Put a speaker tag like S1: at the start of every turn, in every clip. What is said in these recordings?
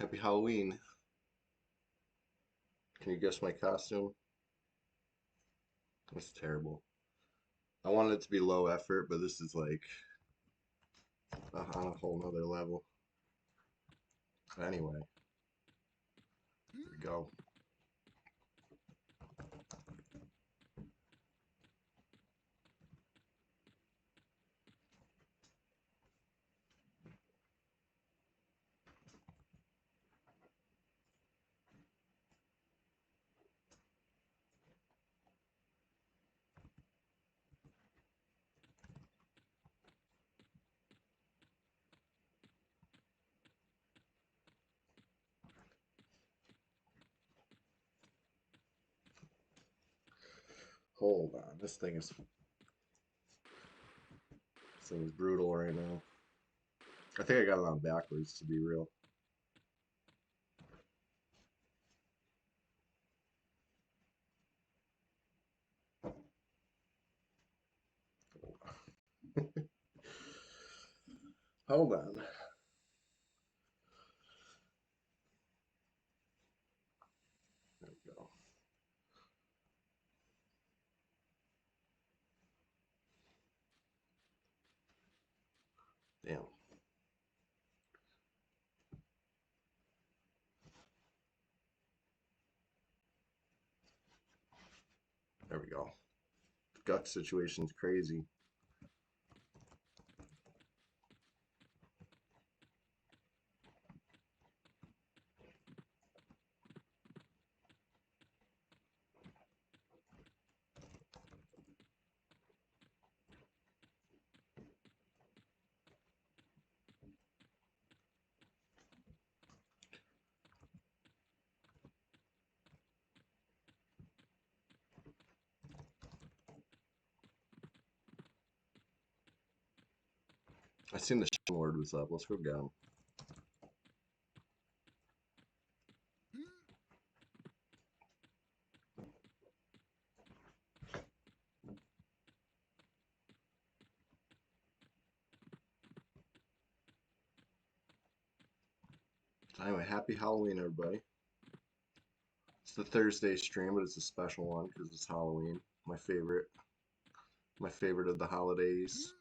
S1: Happy Halloween. Can you guess my costume? It's terrible. I wanted it to be low effort, but this is like on a whole nother level. Anyway, here we go. Hold on, this thing is brutal right now. I think I got it on backwards to be real. Hold on. There we go. Damn. There we go. Gut situation's crazy. I seen the Lord was up. Let's go get him. Anyway, happy Halloween, everybody. It's the Thursday stream, but it's a special one because it's Halloween. My favorite of the holidays.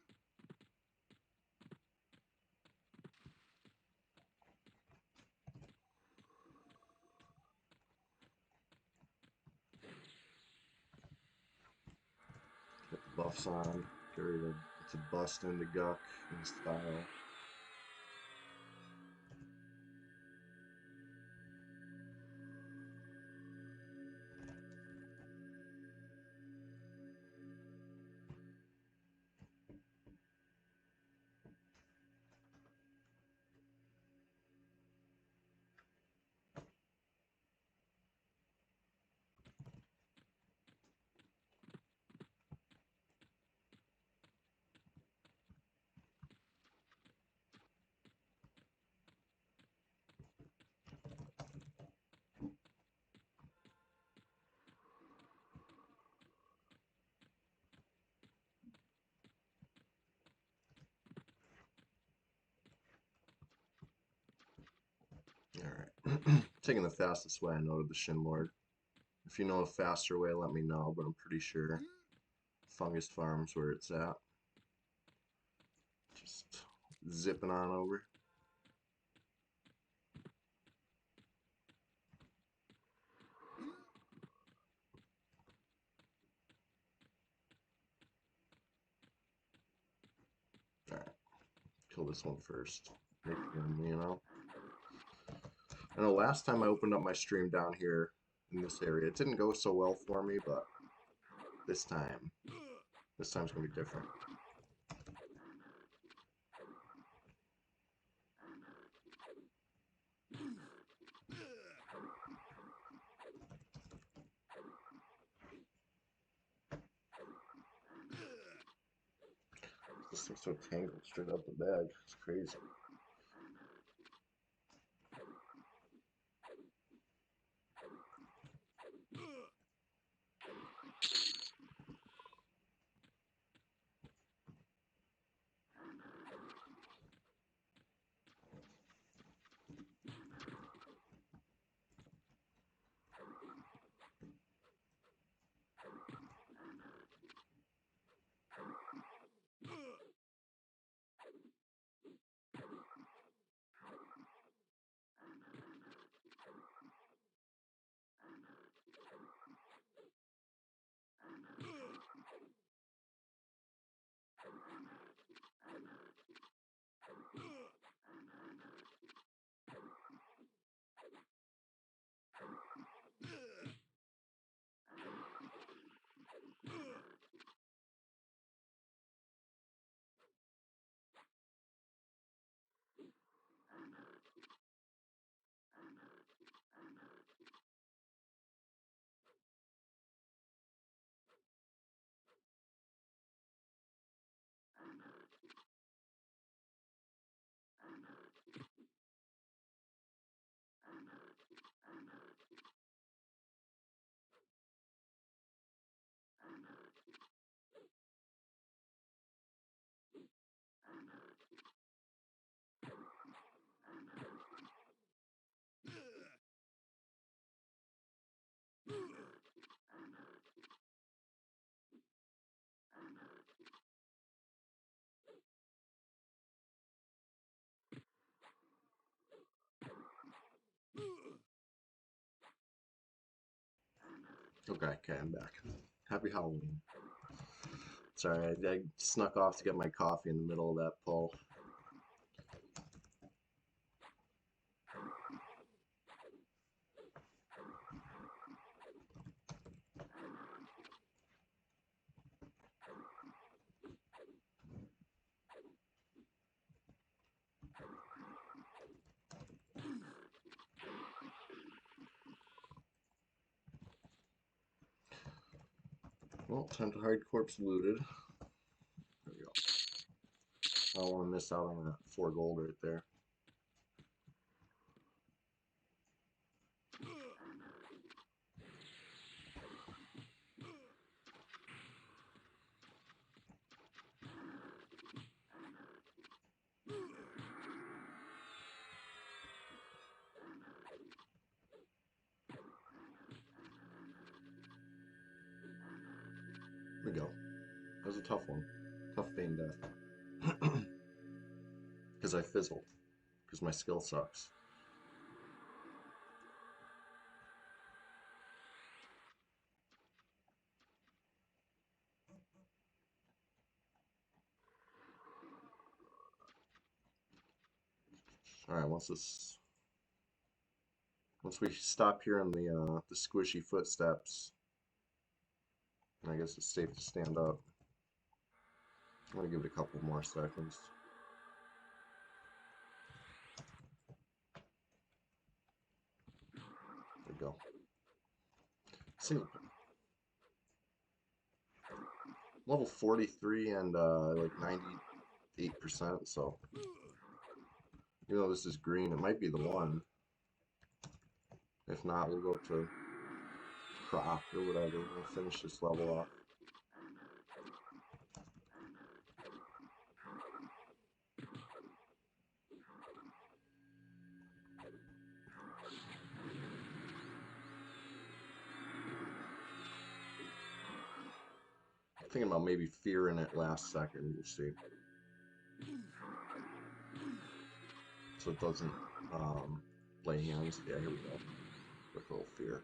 S1: Get the buffs on. Get ready to bust into Guck in style. Alright. Taking the fastest way I know to the Shin Lord. If you know a faster way, let me know, but I'm pretty sure Fungus Farm's where it's at. Just zipping on over. Alright. Kill this one first. Make him, you know. I know last time I opened up my stream down here in this area, it didn't go so well for me, but this time's gonna be different. This thing's so tangled straight out the bag. It's crazy. Okay, okay, I'm back. Happy Halloween. Sorry, I snuck off to get my coffee in the middle of that pull. Well, time to hide corpse looted. There we go. I don't want to miss out on that 4 gold right there. There we go. That was a tough one. Tough feign death. Because I fizzled. Because my skill sucks. Alright, once we stop hearing the squishy footsteps, I guess it's safe to stand up. I'm gonna give it a couple more seconds. There we go. Single level 43 and like 98%, so even though this is green, it might be the one. If not, we'll go to crop or whatever. We'll finish this level off. Thinking about maybe fear in it last second. We'll see. So it doesn't lay hands. Yeah, here we go. With a little fear.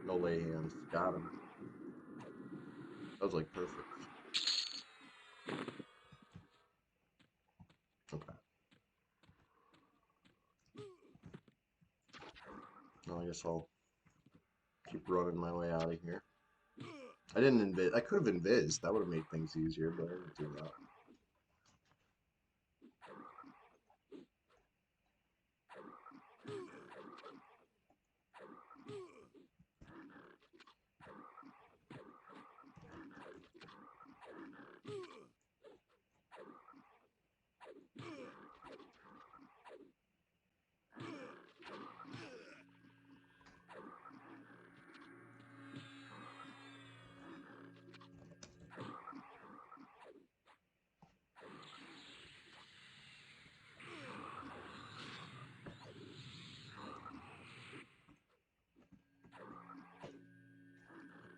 S1: No lay hands. Got him. That was like perfect. Okay. Well, I guess I'll keep running my way out of here. I didn't invis. I could have invised. That would have made things easier, but I didn't do that.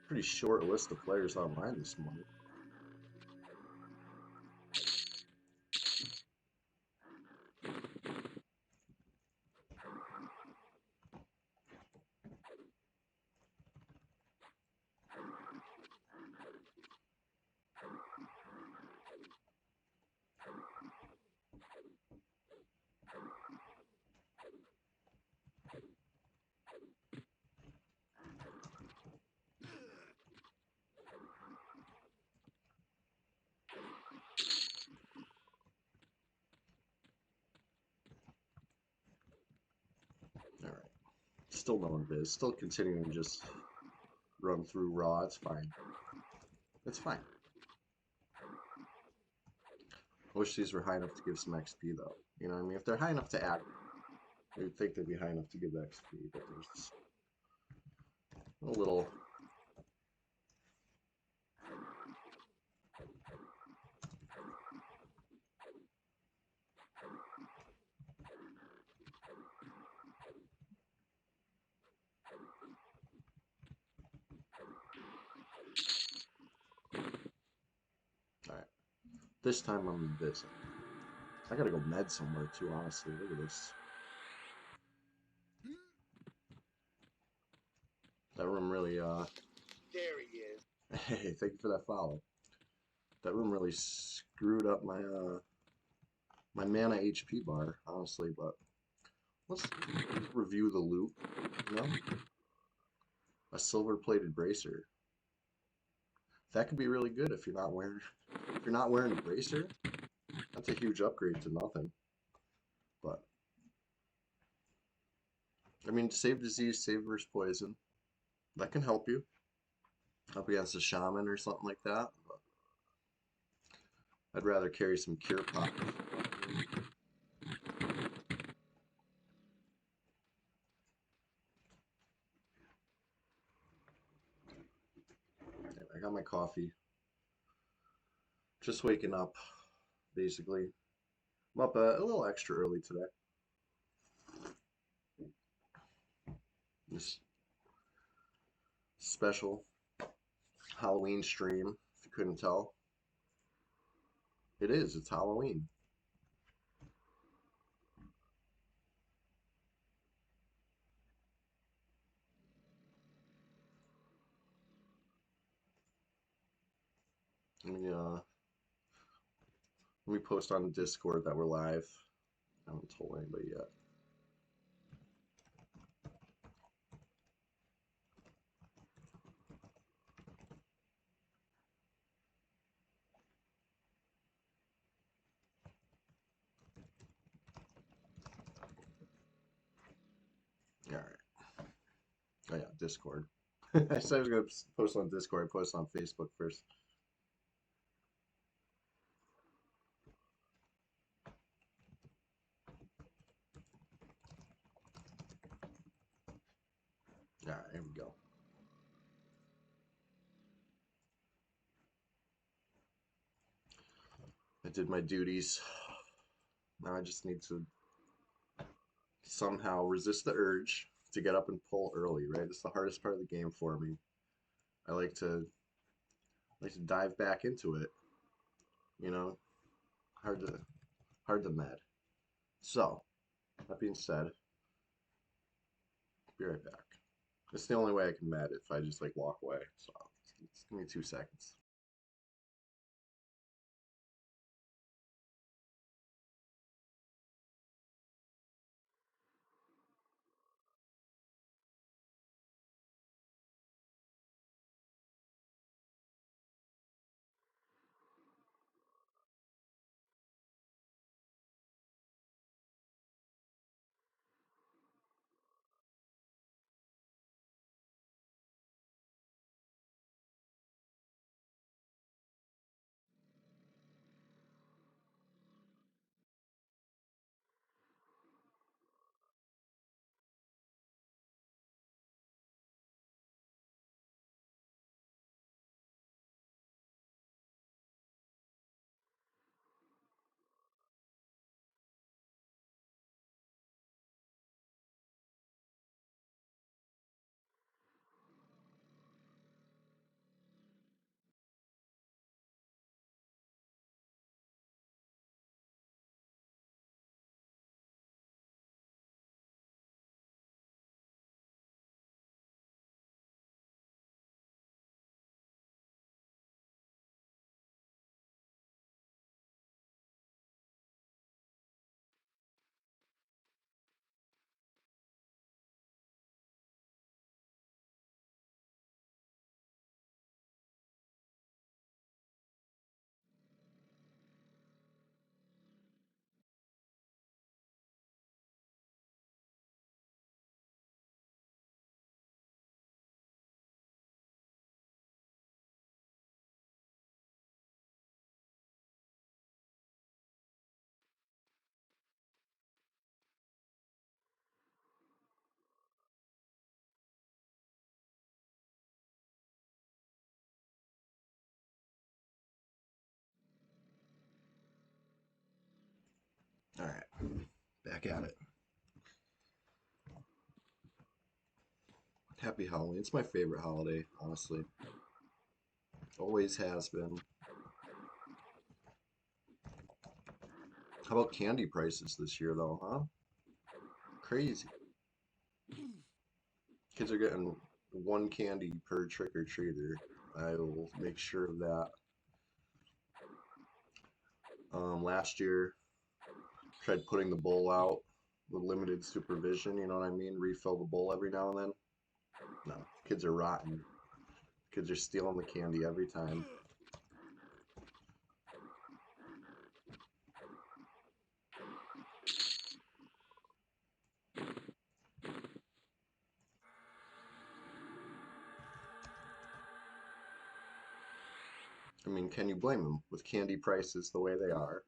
S1: Pretty short list of players online this morning. All right. Still no invis. Still continuing to just run through raw. It's fine. It's fine. I wish these were high enough to give some XP though. You know what I mean? If they're high enough to add, you'd think they'd be high enough to give XP, but there's a little. Alright. This time I'm busy. I gotta go med somewhere too, honestly. Look at this. That room really,
S2: There he is.
S1: hey, thank you for that follow. That room really screwed up my, my mana HP bar, honestly, but let's review the loot, you know? A silver-plated bracer. That could be really good if you're not wearing a bracer. That's a huge upgrade to nothing. But I mean, save disease, save versus poison. That can help you. Help against a shaman or something like that. But I'd rather carry some cure pop. I got my coffee. Just waking up, basically. I'm up a little extra early today. This special Halloween stream, if you couldn't tell. It is, it's Halloween. Let me post on Discord that we're live. I haven't told anybody yet. All right. Oh yeah, Discord. I said I was gonna post on Discord. I posted on Facebook first. All right, here we go. I did my duties. Now I just need to somehow resist the urge to get up and pull early, right? It's the hardest part of the game for me. I like to dive back into it, you know. Hard to med. So, that being said, be right back. It's the only way I can med if I just like walk away. So, just give me 2 seconds. All right, back at it. Happy Halloween. It's my favorite holiday, honestly. Always has been. How about candy prices this year, though, huh? Crazy. Kids are getting 1 candy per trick-or-treater. I will make sure of that. Last year, tried putting the bowl out with limited supervision, you know what I mean? Refill the bowl every now and then. No, kids are rotten. Kids are stealing the candy every time. I mean, can you blame them with candy prices the way they are?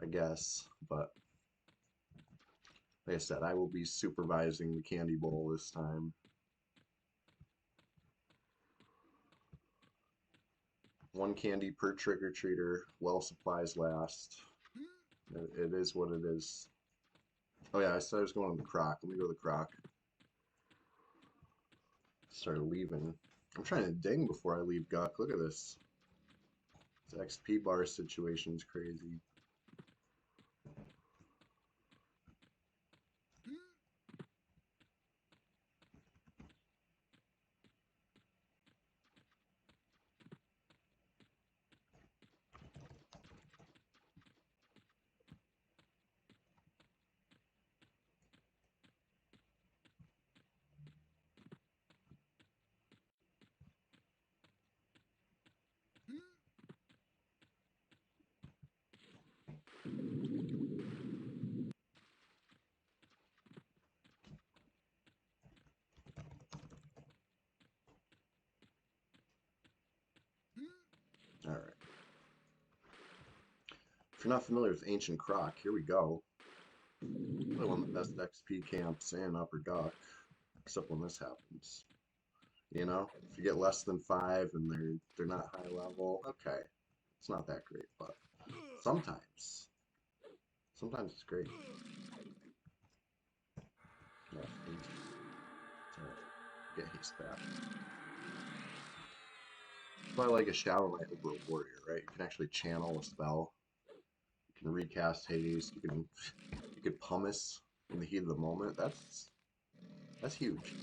S1: I guess, but like I said, I will be supervising the candy bowl this time. One candy per trick-or-treater, while supplies last. It is what it is. Oh yeah, I said I was going to the croc. Let me go to the croc. Start leaving. I'm trying to ding before I leave Guck. Look at this. This XP bar situation is crazy. Alright. If you're not familiar with Ancient Croc, here we go. Probably one of the best XP camps in Upper Guck, except when this happens. You know, if you get less than 5 and they're not high level, okay, it's not that great, but sometimes it's great. No, it's alright. Get haste back. Probably like a Shadow Knight over a warrior, right? You can actually channel a spell. You can recast haste. You could pumice in the heat of the moment. That's huge.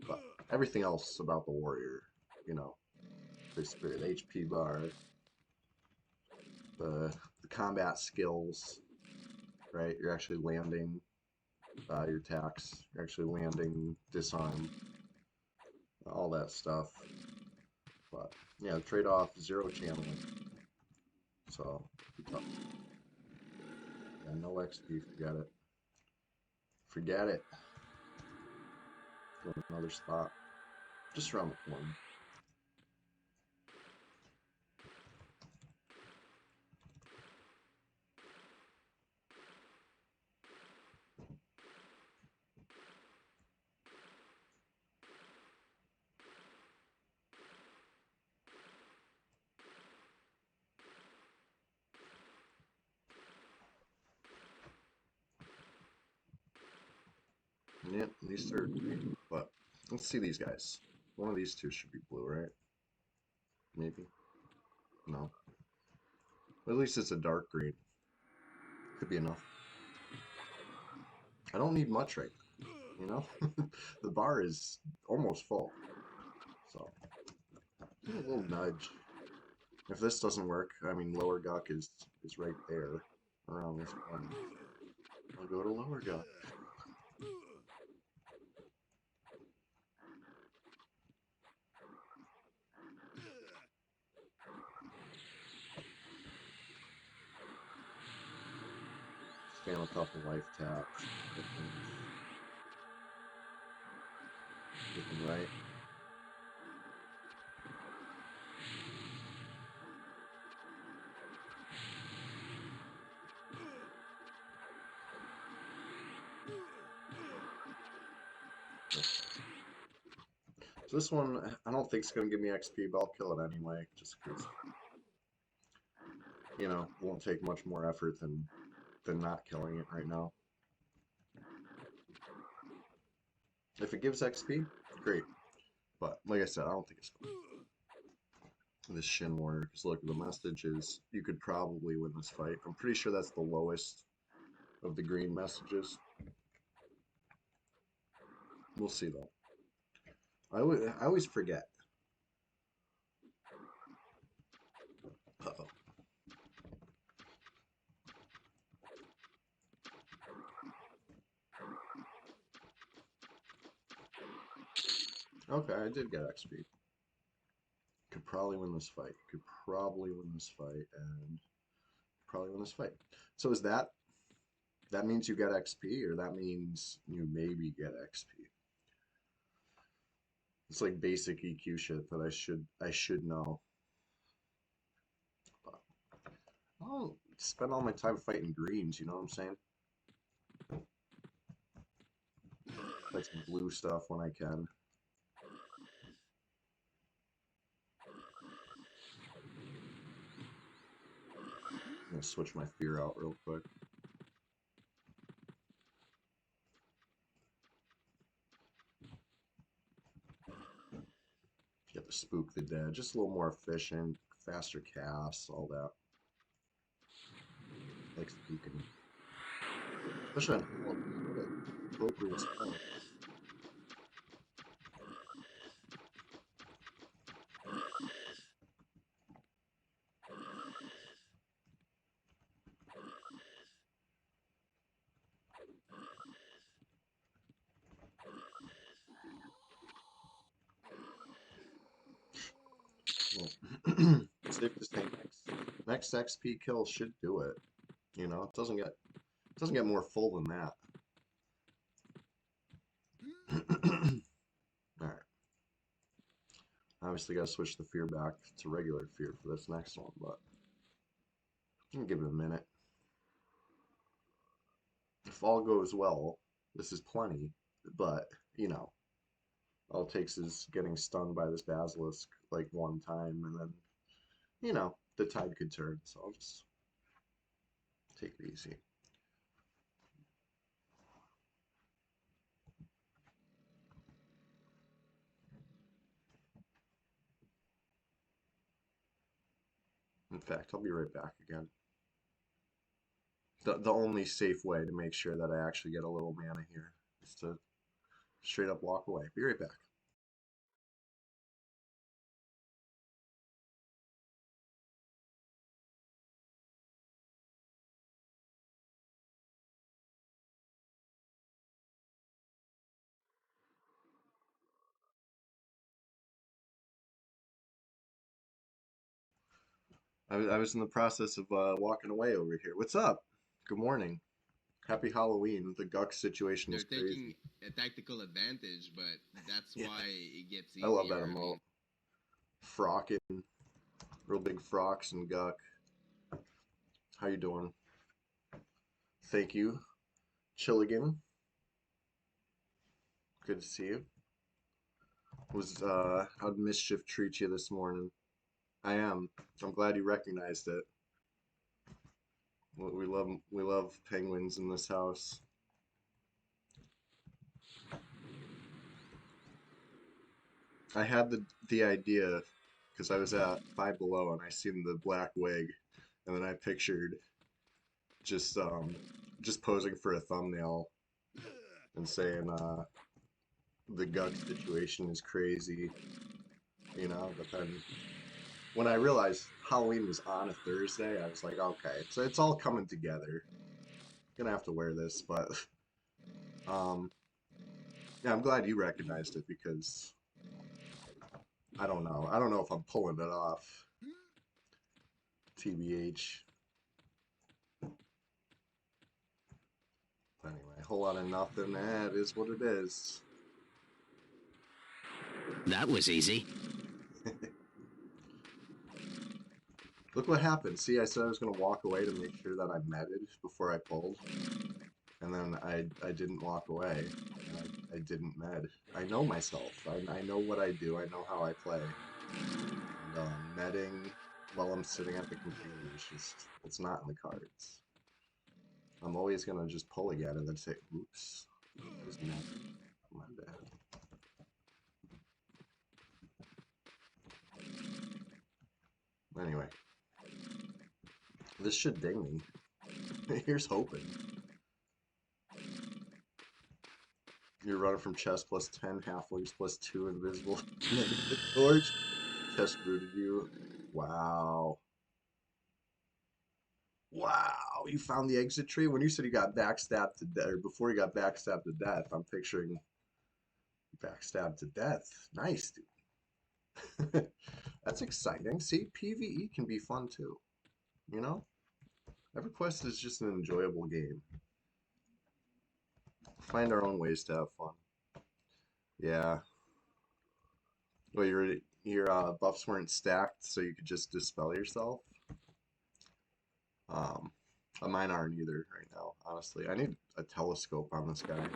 S1: But everything else about the warrior, you know, the spirit, HP bar, the combat skills, right? You're actually landing your attacks. You're actually landing disarm, all that stuff. But yeah, the trade-off, 0 channeling. So tough. Yeah, no XP, forget it. Forget it. Go to another spot. Just around the corner. Yep, these are green, but let's see these guys. One of these two should be blue, right? Maybe? No. At least it's a dark green. Could be enough. I don't need much right now, you know? The bar is almost full. So, a little nudge. If this doesn't work, I mean, Lower Guck is right there around this corner. I'll go to Lower Guck. Spam a couple life taps. Looking right. So this one, I don't think it's going to give me XP, but I'll kill it anyway, just because, you know, it won't take much more effort than not killing it right now. If it gives XP, great. But like I said, I don't think it's going to. This Shin Warrior, because look, the message is you could probably win this fight. I'm pretty sure that's the lowest of the green messages. We'll see though. I always forget. Uh-oh. Okay, I did get XP. Could probably win this fight. Could probably win this fight, and probably win this fight. So is that means you get XP, or that means you maybe get XP? It's like basic EQ shit that I should know. But I don't spend all my time fighting greens, you know what I'm saying? Fight some blue stuff when I can. I'm gonna switch my fear out real quick. Get the spook the dead, just a little more efficient, faster casts, all that. Like spooking. Especially on Halloween, what an appropriate spell. Well, safe to say next XP kill should do it. You know, it doesn't get more full than that. Alright. Obviously gotta switch the fear back to regular fear for this next one, but I'm gonna give it a minute. If all goes well, this is plenty, but you know, all it takes is getting stung by this basilisk like one time, and then you know, the tide could turn, so I'll just take it easy. In fact, I'll be right back again. The only safe way to make sure that I actually get a little mana here is to straight up walk away. Be right back. I was in the process of walking away over here. What's up? Good morning. Happy Halloween. The Guk situation
S3: They're
S1: is
S3: taking
S1: crazy.
S3: a tactical advantage, but that's
S1: Yeah,
S3: why it gets
S1: I love that
S3: easier. I
S1: emote.
S3: mean,
S1: Frocking, real big frocks and Guk. How you doing? Thank you. Chilligan, good to see you. How'd mischief treat you this morning? I am. I'm glad you recognized it. We love penguins in this house. I had the idea because I was at Five Below and I seen the black wig, and then I pictured just just posing for a thumbnail and saying the Guk situation is crazy, you know. But then when I realized Halloween was on a Thursday, I was like, okay, so it's all coming together. Gonna have to wear this, but um, yeah, I'm glad you recognized it because I don't know. I don't know if I'm pulling it off. TBH. Anyway, a whole lot of nothing. That is what it is.
S4: That was easy.
S1: Look what happened. See, I said I was going to walk away to make sure that I meted before I pulled. And then I didn't walk away. And I didn't med. I know myself. I know what I do. I know how I play. And medding while I'm sitting at the computer is just, it's not in the cards. I'm always going to just pull again and then say, oops. There's nothing. My bad. Anyway. This should ding me. Here's hoping. You're running from chest plus 10, halflings plus 2, invisible, negative torch. Chest rooted you. Wow. Wow, you found the exit tree? When you said you got backstabbed to death, or before you got backstabbed to death, I'm picturing backstabbed to death. Nice, dude. That's exciting. See, PvE can be fun too. You know? EverQuest is just an enjoyable game. Find our own ways to have fun. Yeah. Well, your buffs weren't stacked, so you could just dispel yourself. Mine aren't either right now, honestly. I need a telescope on this guy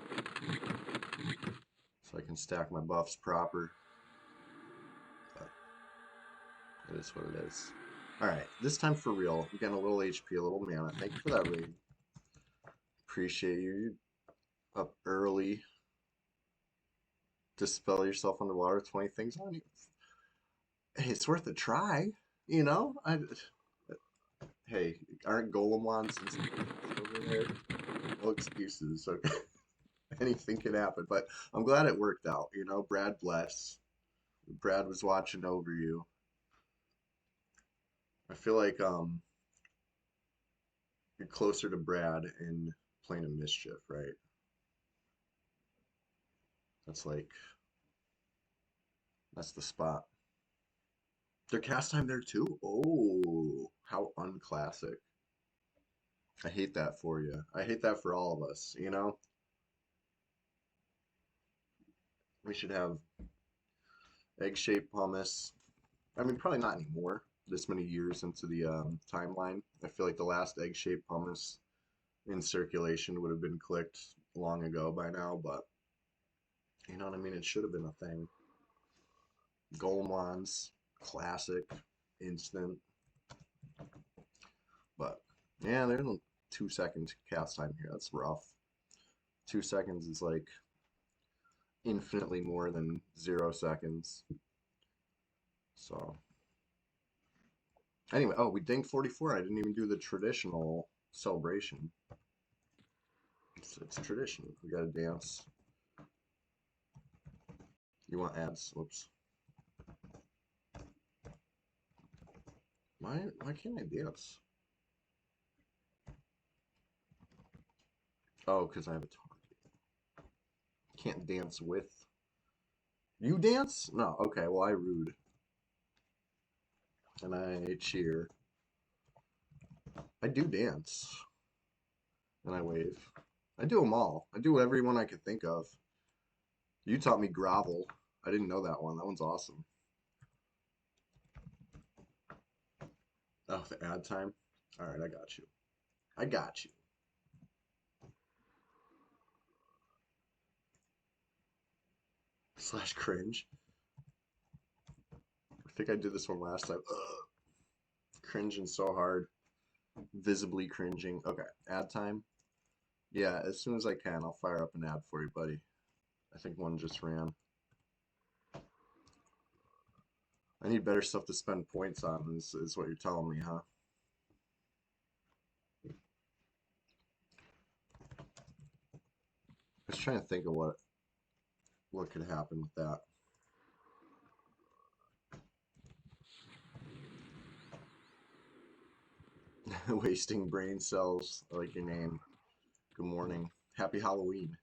S1: so I can stack my buffs proper. But it is what it is. Alright, this time for real. We're getting a little HP, a little mana. Thank you for that raid. Appreciate you. You're up early. Dispel yourself underwater, 20 things on you. Hey, it's worth a try, you know? Hey, aren't golem wands over there? No excuses. Okay. Anything can happen, but I'm glad it worked out. You know, Brad bless. Brad was watching over you. I feel like you're closer to Brad in Plane of Mischief, right? That's the spot. Their cast time there too? Oh, how unclassic. I hate that for you. I hate that for all of us, you know? We should have egg-shaped pumice. I mean, probably not anymore. This many years into the timeline. I feel like the last egg-shaped pumice in circulation would have been clicked long ago by now, but you know what I mean? It should have been a thing. Golem wands, classic, instant. But yeah, there's 2 seconds cast time here. That's rough. 2 seconds is like infinitely more than 0 seconds. So anyway, oh, we dinged 44. I didn't even do the traditional celebration. It's tradition. We gotta dance. You want ads? Whoops. Why can't I dance? Oh, because I have a target. Can't dance with. You dance? No. Okay, well, I rude. And I cheer. I do dance. And I wave. I do them all. I do every one I could think of. You taught me grovel. I didn't know that one. That one's awesome. Oh, the ad time? Alright, I got you. I got you. Slash cringe. I think I did this one last time. Ugh. Cringing so hard. Visibly cringing. Okay, ad time. Yeah, as soon as I can, I'll fire up an ad for you, buddy. I think one just ran. I need better stuff to spend points on, is what you're telling me, huh? I was trying to think of what could happen with that. Wasting brain cells. I like your name. Good morning. Happy Halloween.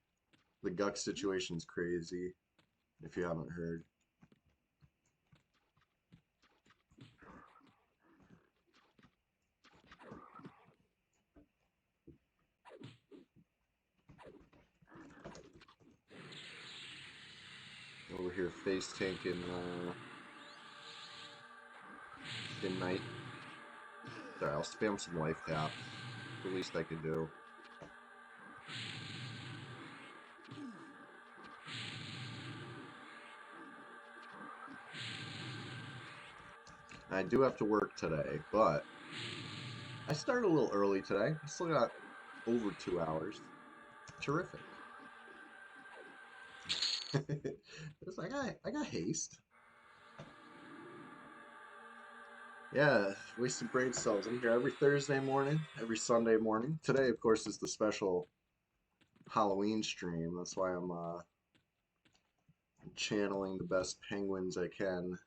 S1: The Guck situation's crazy, if you haven't heard. Over here face tanking Thin Knight. Sorry, I'll spam some life tap. The least I could do. I do have to work today, but I started a little early today. I still got over 2 hours. Terrific. It's like I got haste. Yeah, wasted brain cells. I'm here every Thursday morning, every Sunday morning. Today, of course, is the special Halloween stream. That's why I'm channeling the best penguins I can.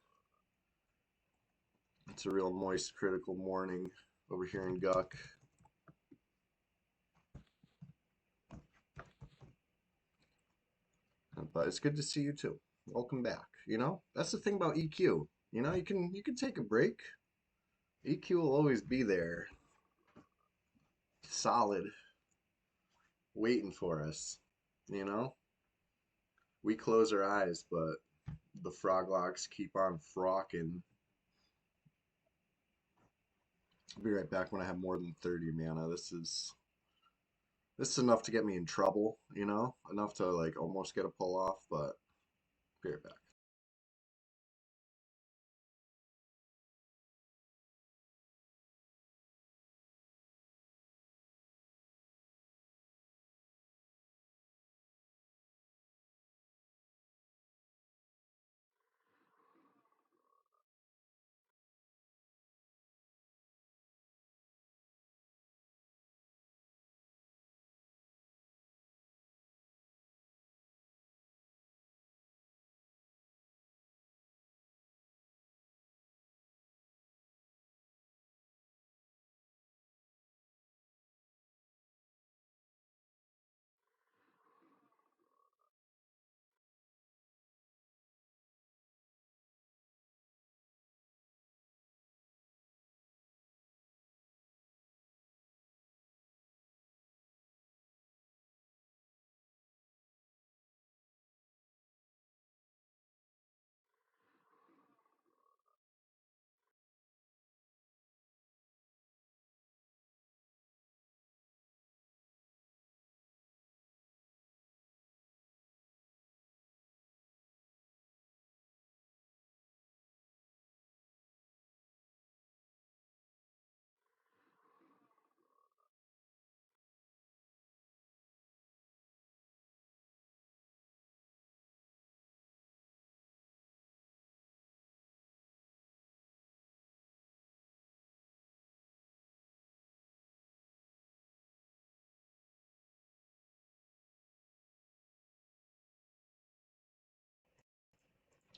S1: It's a real moist, critical morning over here in Guck. But it's good to see you too. Welcome back. You know, that's the thing about EQ. You know, you can take a break. EQ will always be there, solid, waiting for us. You know, we close our eyes, but the froglocks keep on frocking. I'll be right back when I have more than 30 mana. This is enough to get me in trouble, you know? Enough to like almost get a pull off, but be right back.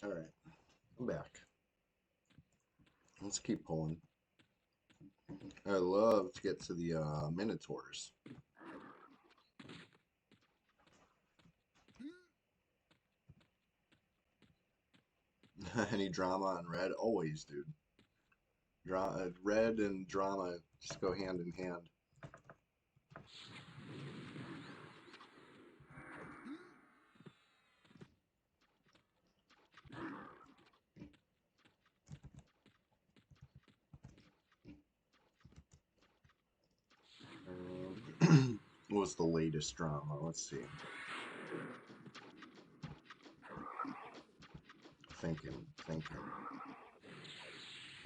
S1: All right, I'm back. Let's keep pulling. I love to get to the Minotaurs. Any drama on red? Always, dude. Red and drama just go hand in hand. What's the latest drama? Let's see. Thinking.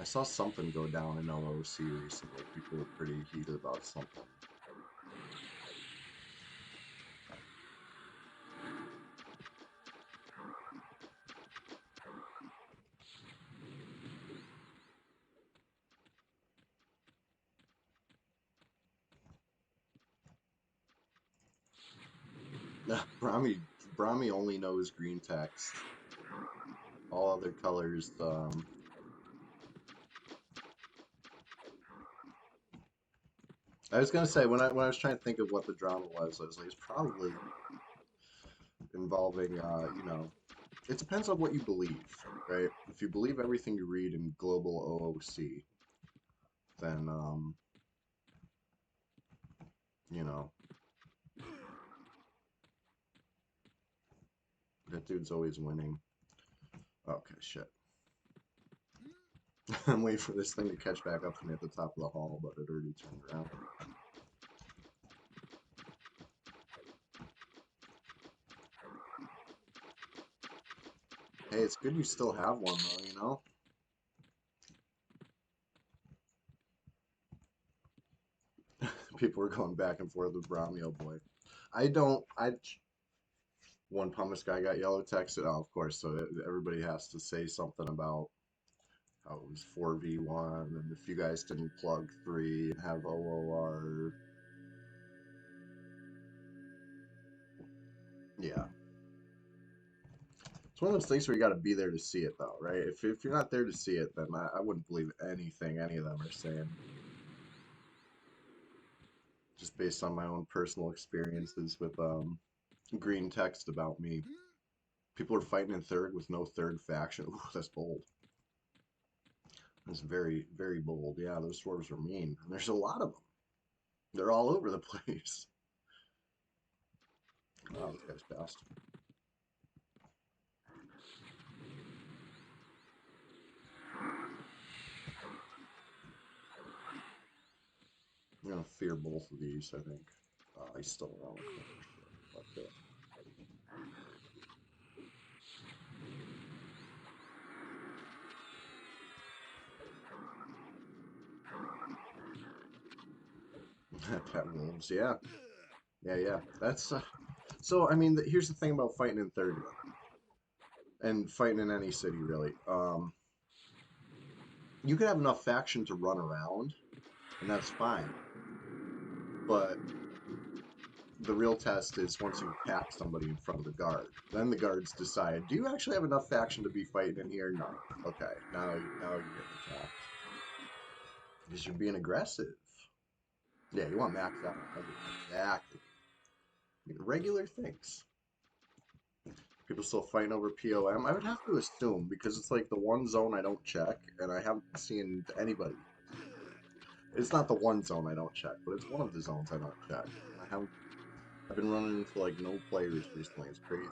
S1: I saw something go down in LOC recently. People were pretty heated about something. Brahmi only knows green text. All other colors, I was gonna say when I was trying to think of what the drama was, I was like, it's probably involving, you know, it depends on what you believe, right? If you believe everything you read in global OOC, then, you know, that dude's always winning. Okay, shit. I'm waiting for this thing to catch back up to me at the top of the hall, but it already turned around. Hey, it's good you still have one, though, you know? People were going back and forth with Bromeo Boy. One pumice guy got yellow texted, oh, of course, so everybody has to say something about how it was 4v1, and if you guys didn't plug 3 and have OOR. Yeah. It's one of those things where you got to be there to see it, though, right? If you're not there to see it, then I wouldn't believe anything any of them are saying. Just based on my own personal experiences with green text about me. People are fighting in third with no third faction. Ooh, that's bold. That's very, very bold. Yeah, those swerves are mean. And there's a lot of them. They're all over the place. Wow, this guy's fast. I'm gonna fear both of these, I think. He's still around the corner. But, Pet wolves, yeah. Yeah. That's so. I mean, here's the thing about fighting in third and fighting in any city, really. You can have enough faction to run around, and that's fine. But the real test is once you attack somebody in front of the guard. Then the guards decide, do you actually have enough faction to be fighting in here? No. Okay, now you're getting attacked. Because you're being aggressive. Yeah, you want max out. Exactly. Regular things. People still fighting over POM. I would have to assume, because it's like the one zone I don't check, and I haven't seen anybody. It's not the one zone I don't check, but it's one of the zones I don't check. I've been running into like no players recently. It's crazy.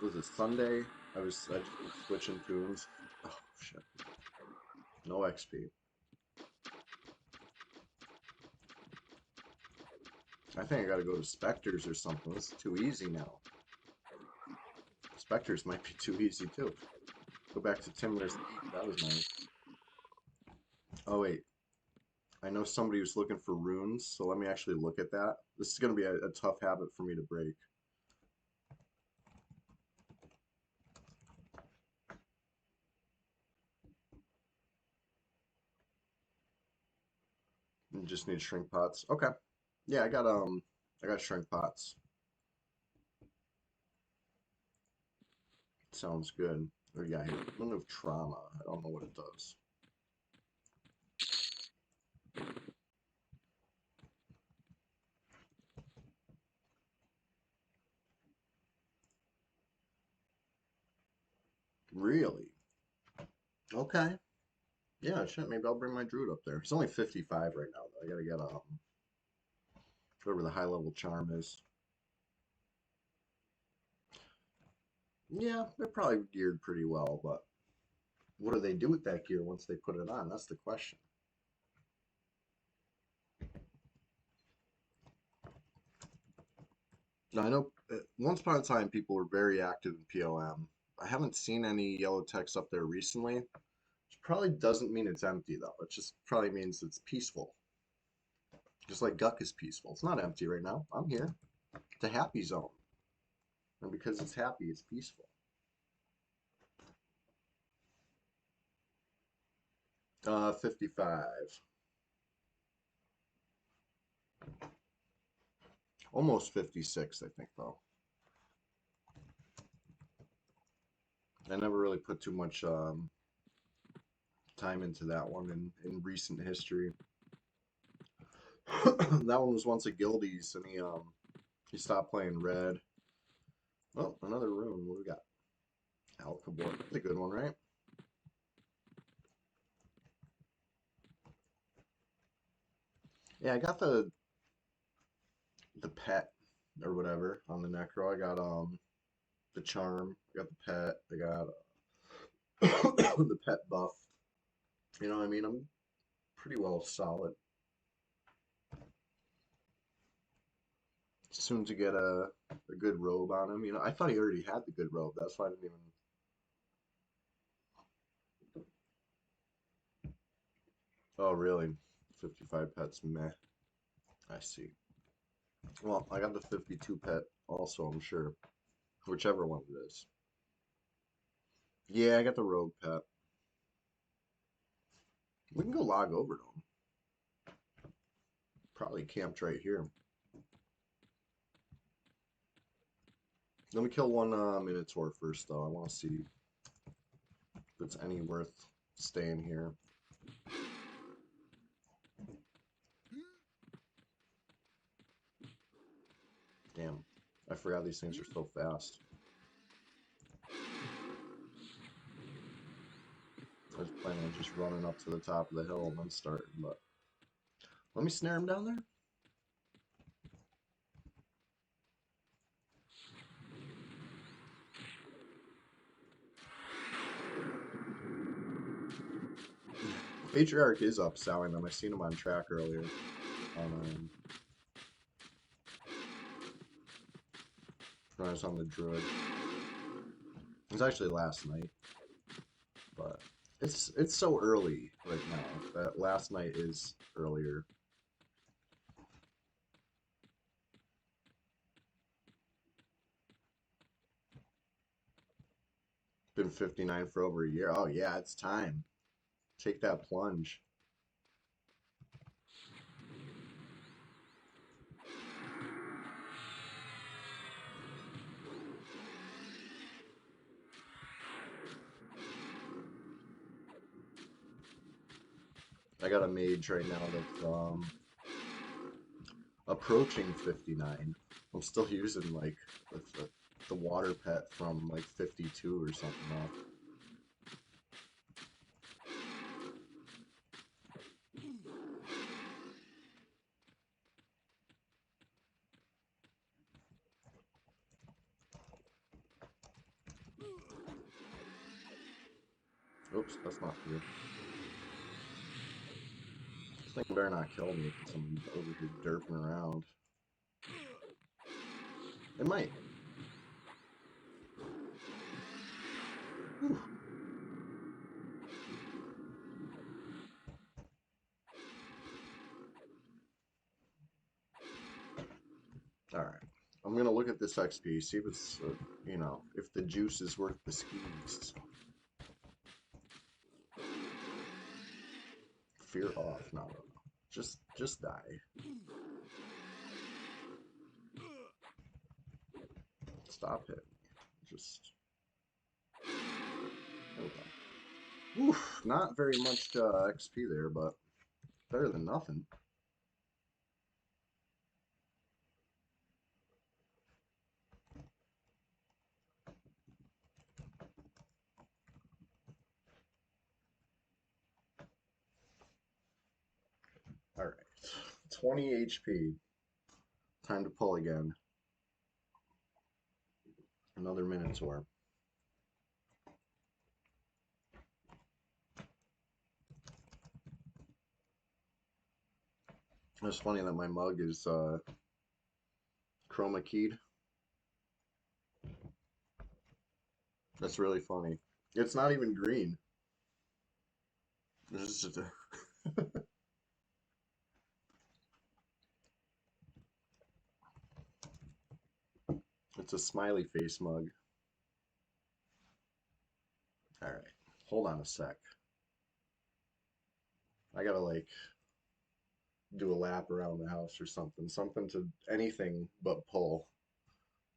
S1: Was it Sunday? I just switching tunes. Oh shit. No XP. I think I gotta go to Spectres or something. This is too easy now. Spectres might be too easy too. Go back to Timler's Peak. That was nice. Oh wait. I know somebody was looking for runes, so let me actually look at that. This is gonna be a tough habit for me to break. You just need shrink pots. Okay. Yeah, I got shrink pots. Sounds good. What do you got here? Remove trauma. I don't know what it does. Really? Okay. Yeah, shit, maybe I'll bring my druid up there. It's only 55 right now, though. I gotta get whatever the high level charm is. Yeah, they're probably geared pretty well, but what do they do with that gear once they put it on? That's the question. Now, I know once upon a time people were very active in POM. I haven't seen any yellow text up there recently, which probably doesn't mean it's empty though. It just probably means it's peaceful. Just like Guck is peaceful. It's not empty right now. I'm here. It's a happy zone. And because it's happy, it's peaceful. 55. Almost 56, I think, though. I never really put too much time into that one in recent history. That one was once a guildies, and he stopped playing red. Oh, another rune. What do we got? Alcabor. That's a good one, right? Yeah, I got the pet or whatever on the Necro. I got the charm. I got the pet. I got the pet buff. You know what I mean? I'm pretty well solid. Soon to get a good robe on him. You know, I thought he already had the good robe. That's why I didn't even. Oh, really? 55 pets, meh. I see. Well, I got the 52 pet also, I'm sure. Whichever one it is. Yeah, I got the rogue pet. We can go log over to him. Probably camped right here. Let me kill one Minotaur first, though. I want to see if it's any worth staying here. Damn, I forgot these things are so fast. I was planning on just running up to the top of the hill and then starting, but let me snare him down there. Patriarch is up selling them. I seen him on track earlier. When I was on the Druid. It was actually last night, but it's so early right now that last night is earlier. Been 59 for over a year. Oh yeah, it's time. Take that plunge. I got a mage right now that's approaching 59. I'm still using like the water pet from like 52 or something off. Oops, that's not good. This thing better not kill me because I'm over here derping around. It might. Whew. Alright. I'm gonna look at this XP, see if it's, you know, if the juice is worth the squeeze. Fear off. No. Just die. Stop it. Just. Okay. Oof, not very much XP there, but better than nothing. Alright. 20 HP. Time to pull again. Another Minotaur. It's funny that my mug is chroma keyed. That's really funny. It's not even green. It's just a it's a smiley face mug. Alright. Hold on a sec. I gotta like do a lap around the house or something. Something to anything but pull.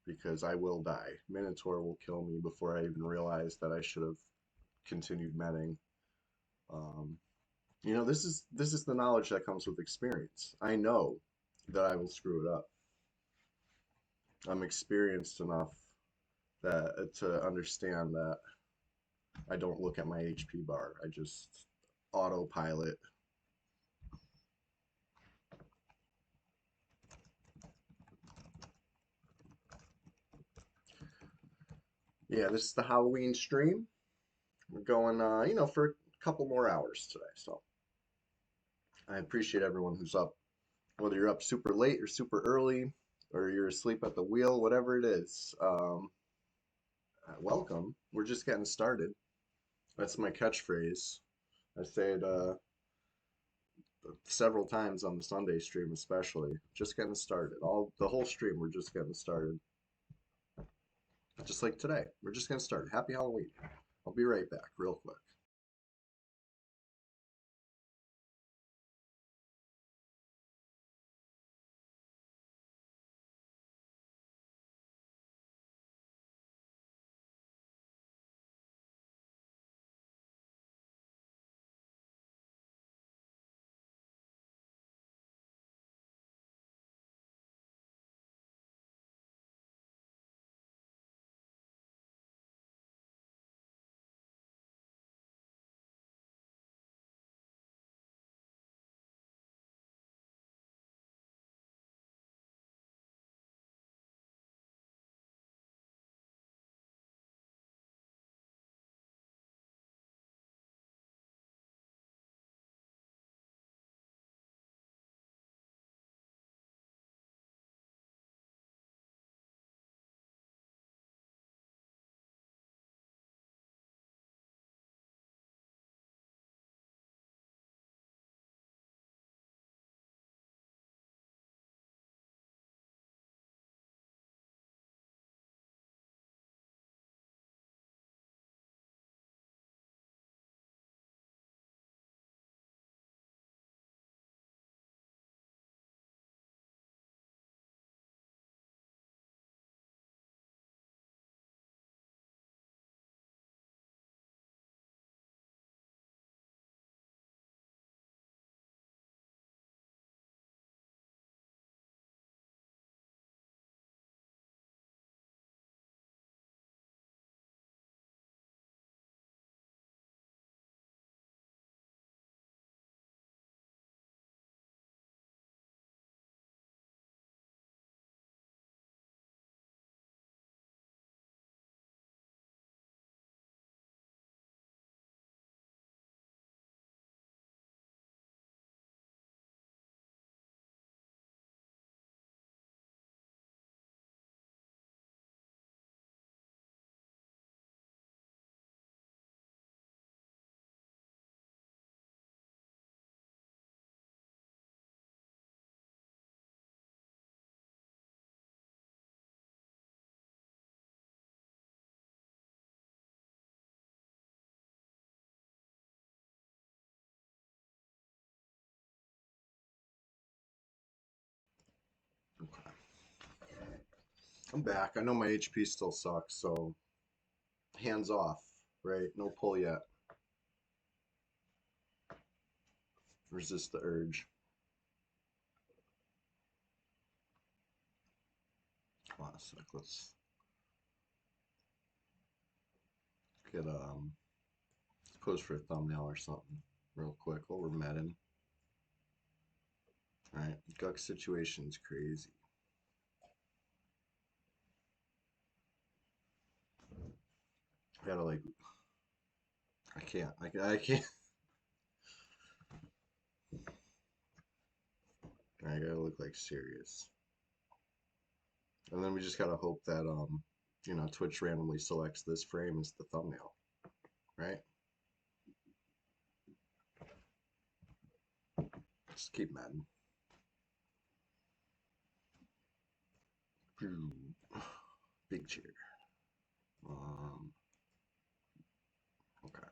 S1: Because I will die. Minotaur will kill me before I even realize that I should have continued medding. You know, this is the knowledge that comes with experience. I know that I will screw it up. I'm experienced enough that to understand that I don't look at my HP bar. I just autopilot. Yeah, this is the Halloween stream. We're going, you know, for a couple more hours today. So I appreciate everyone who's up, whether you're up super late or super early, or you're asleep at the wheel, whatever it is. Welcome. We're just getting started. That's my catchphrase. I say it several times on the Sunday stream, especially. Just getting started. The whole stream, we're just getting started. Just like today, we're just getting started. Happy Halloween. I'll be right back, real quick. I'm back. I know my HP still sucks, so hands off, right? No pull yet. Resist the urge. Hold on a sec. Let's get let's pose for a thumbnail or something real quick while we're medding. All right, Guk situation's crazy. I gotta like, I can't. I can't. I gotta look like serious. And then we just gotta hope that you know, Twitch randomly selects this frame as the thumbnail, right? Just keep Madden. Big cheer. Okay.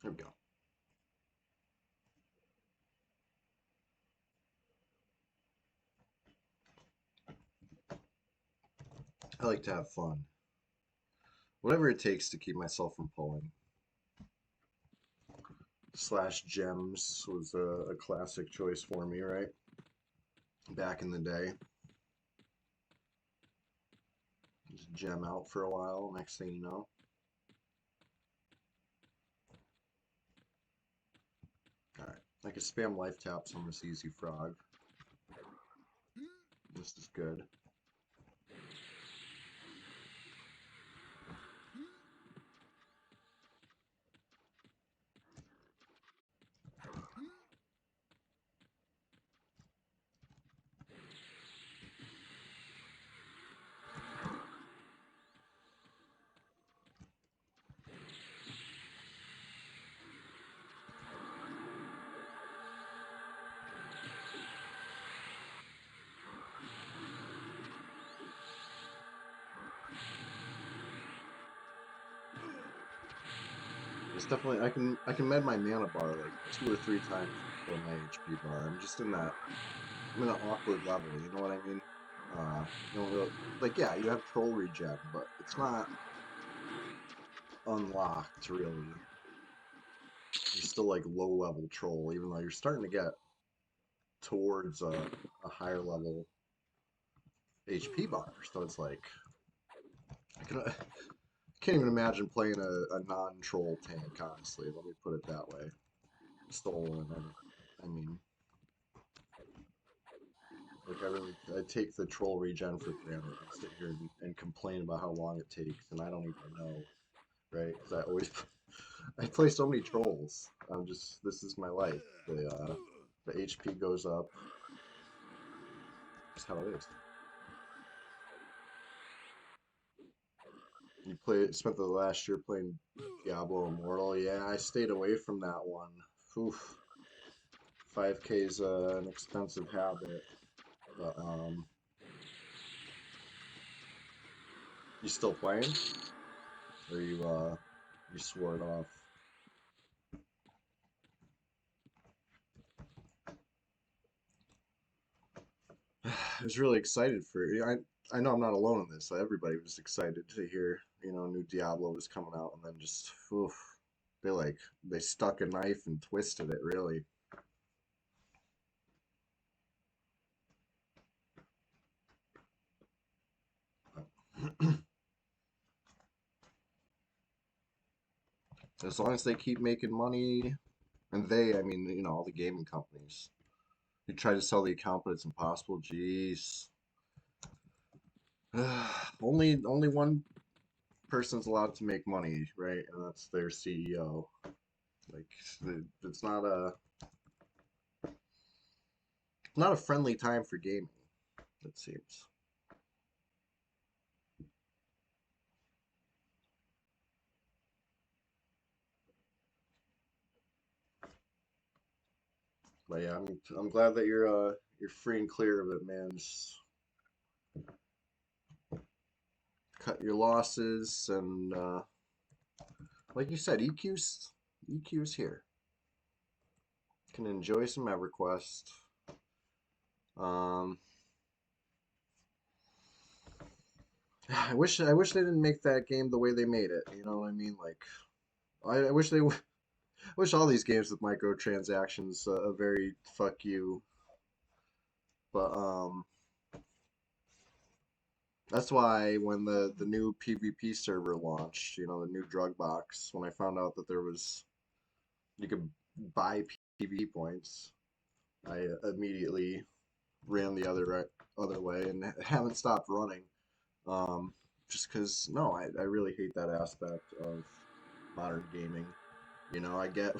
S1: There we go. I like to have fun. Whatever it takes to keep myself from pulling. Slash Gems was a classic choice for me, right? Back in the day. Just gem out for a while, next thing you know. Alright, I can spam life taps on this easy frog. This is good. It's definitely I can med my mana bar like 2 or 3 times before my HP bar. I'm just in that I'm in an awkward level, you know what I mean? You don't really, like yeah, you have troll regen, but it's not unlocked really. You're still like low level troll, even though you're starting to get towards a higher level HP bar. So it's like I can't even imagine playing a non-troll tank, honestly. Let me put it that way. Stolen, I mean, like I take the troll regen for granted. I sit here and complain about how long it takes, and I don't even know, right? Because I always I play so many trolls. I'm just this is my life. The HP goes up. That's how it is. You spent the last year playing Diablo Immortal. Yeah, I stayed away from that one. Oof. 5K is an expensive habit, but you still playing, or you swore it off? I was really excited for you. I know I'm not alone in this. Everybody was excited to hear, you know, new Diablo was coming out, and then just oof, they stuck a knife and twisted it really. As long as they keep making money, and I mean, you know, all the gaming companies. You try to sell the account, but it's impossible. Jeez. Only one person's allowed to make money, right? And that's their CEO. Like it's not a friendly time for gaming, it seems. But yeah, I'm glad that you're free and clear of it, man. Just cut your losses and like you said, EQ's here. Can enjoy some EverQuest. Um, I wish they didn't make that game the way they made it. You know what I mean? Like, I wish I wish all these games with microtransactions a very fuck you. But that's why when the new PvP server launched, you know, the new drug box, when I found out that there was you could buy PvP points, I immediately ran the other way and haven't stopped running. Um, just because no, I really hate that aspect of modern gaming. You know, I get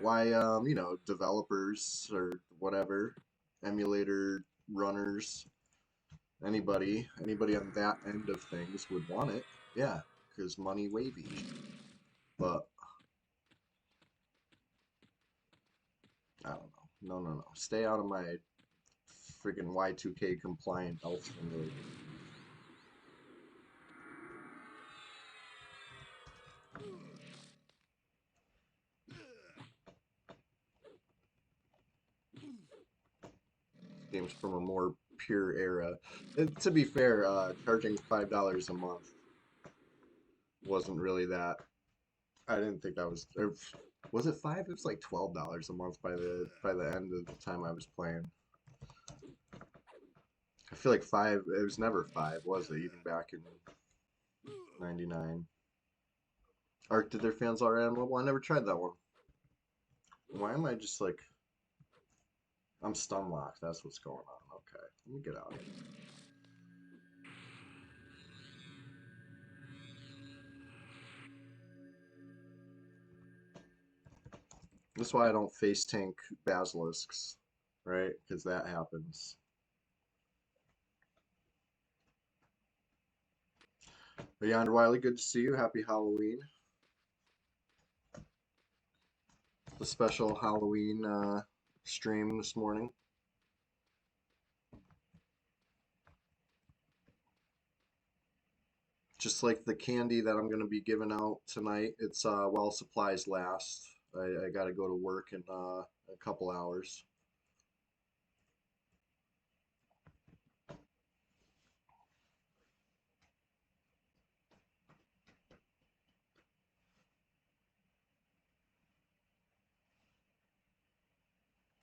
S1: why you know, developers or whatever, emulator runners, anybody on that end of things would want it. Yeah, because money wavy. But I don't know. No, no, no. Stay out of my freaking Y2K compliant elf simulator. Games from a more pure era. To be fair, charging $5 a month wasn't really that. I didn't think that was. Or was it five? It was like $12 a month by the end of the time I was playing. I feel like five. It was never five, was it? Even back in '99. Arc did their fans already on mobile? I never tried that one. Why am I just like I'm stun locked? That's what's going on. Okay, let me get out of here. That's why I don't face tank basilisks, right? Because that happens. But Yonder Wiley, good to see you. Happy Halloween. The special Halloween stream this morning. Just like the candy that I'm going to be giving out tonight, it's while supplies last. I got to go to work in a couple hours.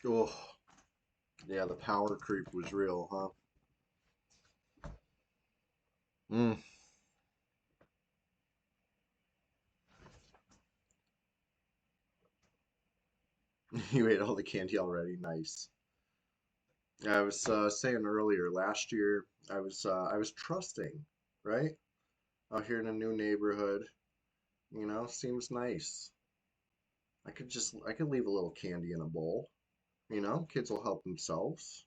S1: Oh, yeah, the power creep was real, huh? Mm. You ate all the candy already. Nice. I was saying earlier, last year I was trusting, right? Out here in a new neighborhood, you know, seems nice. I could leave a little candy in a bowl, you know, kids will help themselves.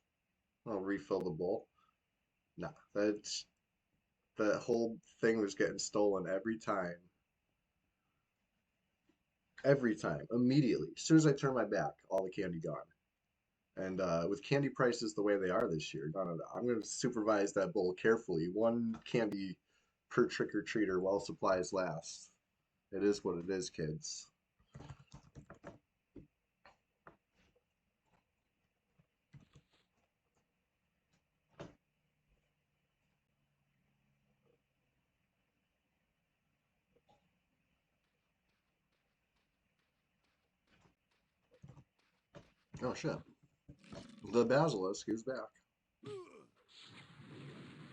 S1: I'll refill the bowl. Nah, that whole thing was getting stolen every time, immediately. As soon as I turn my back, all the candy gone. And with candy prices the way they are this year, no, no, no. I'm going to supervise that bowl carefully. One candy per trick or treater while supplies last. It is what it is, kids. Oh shit. The basilisk is back.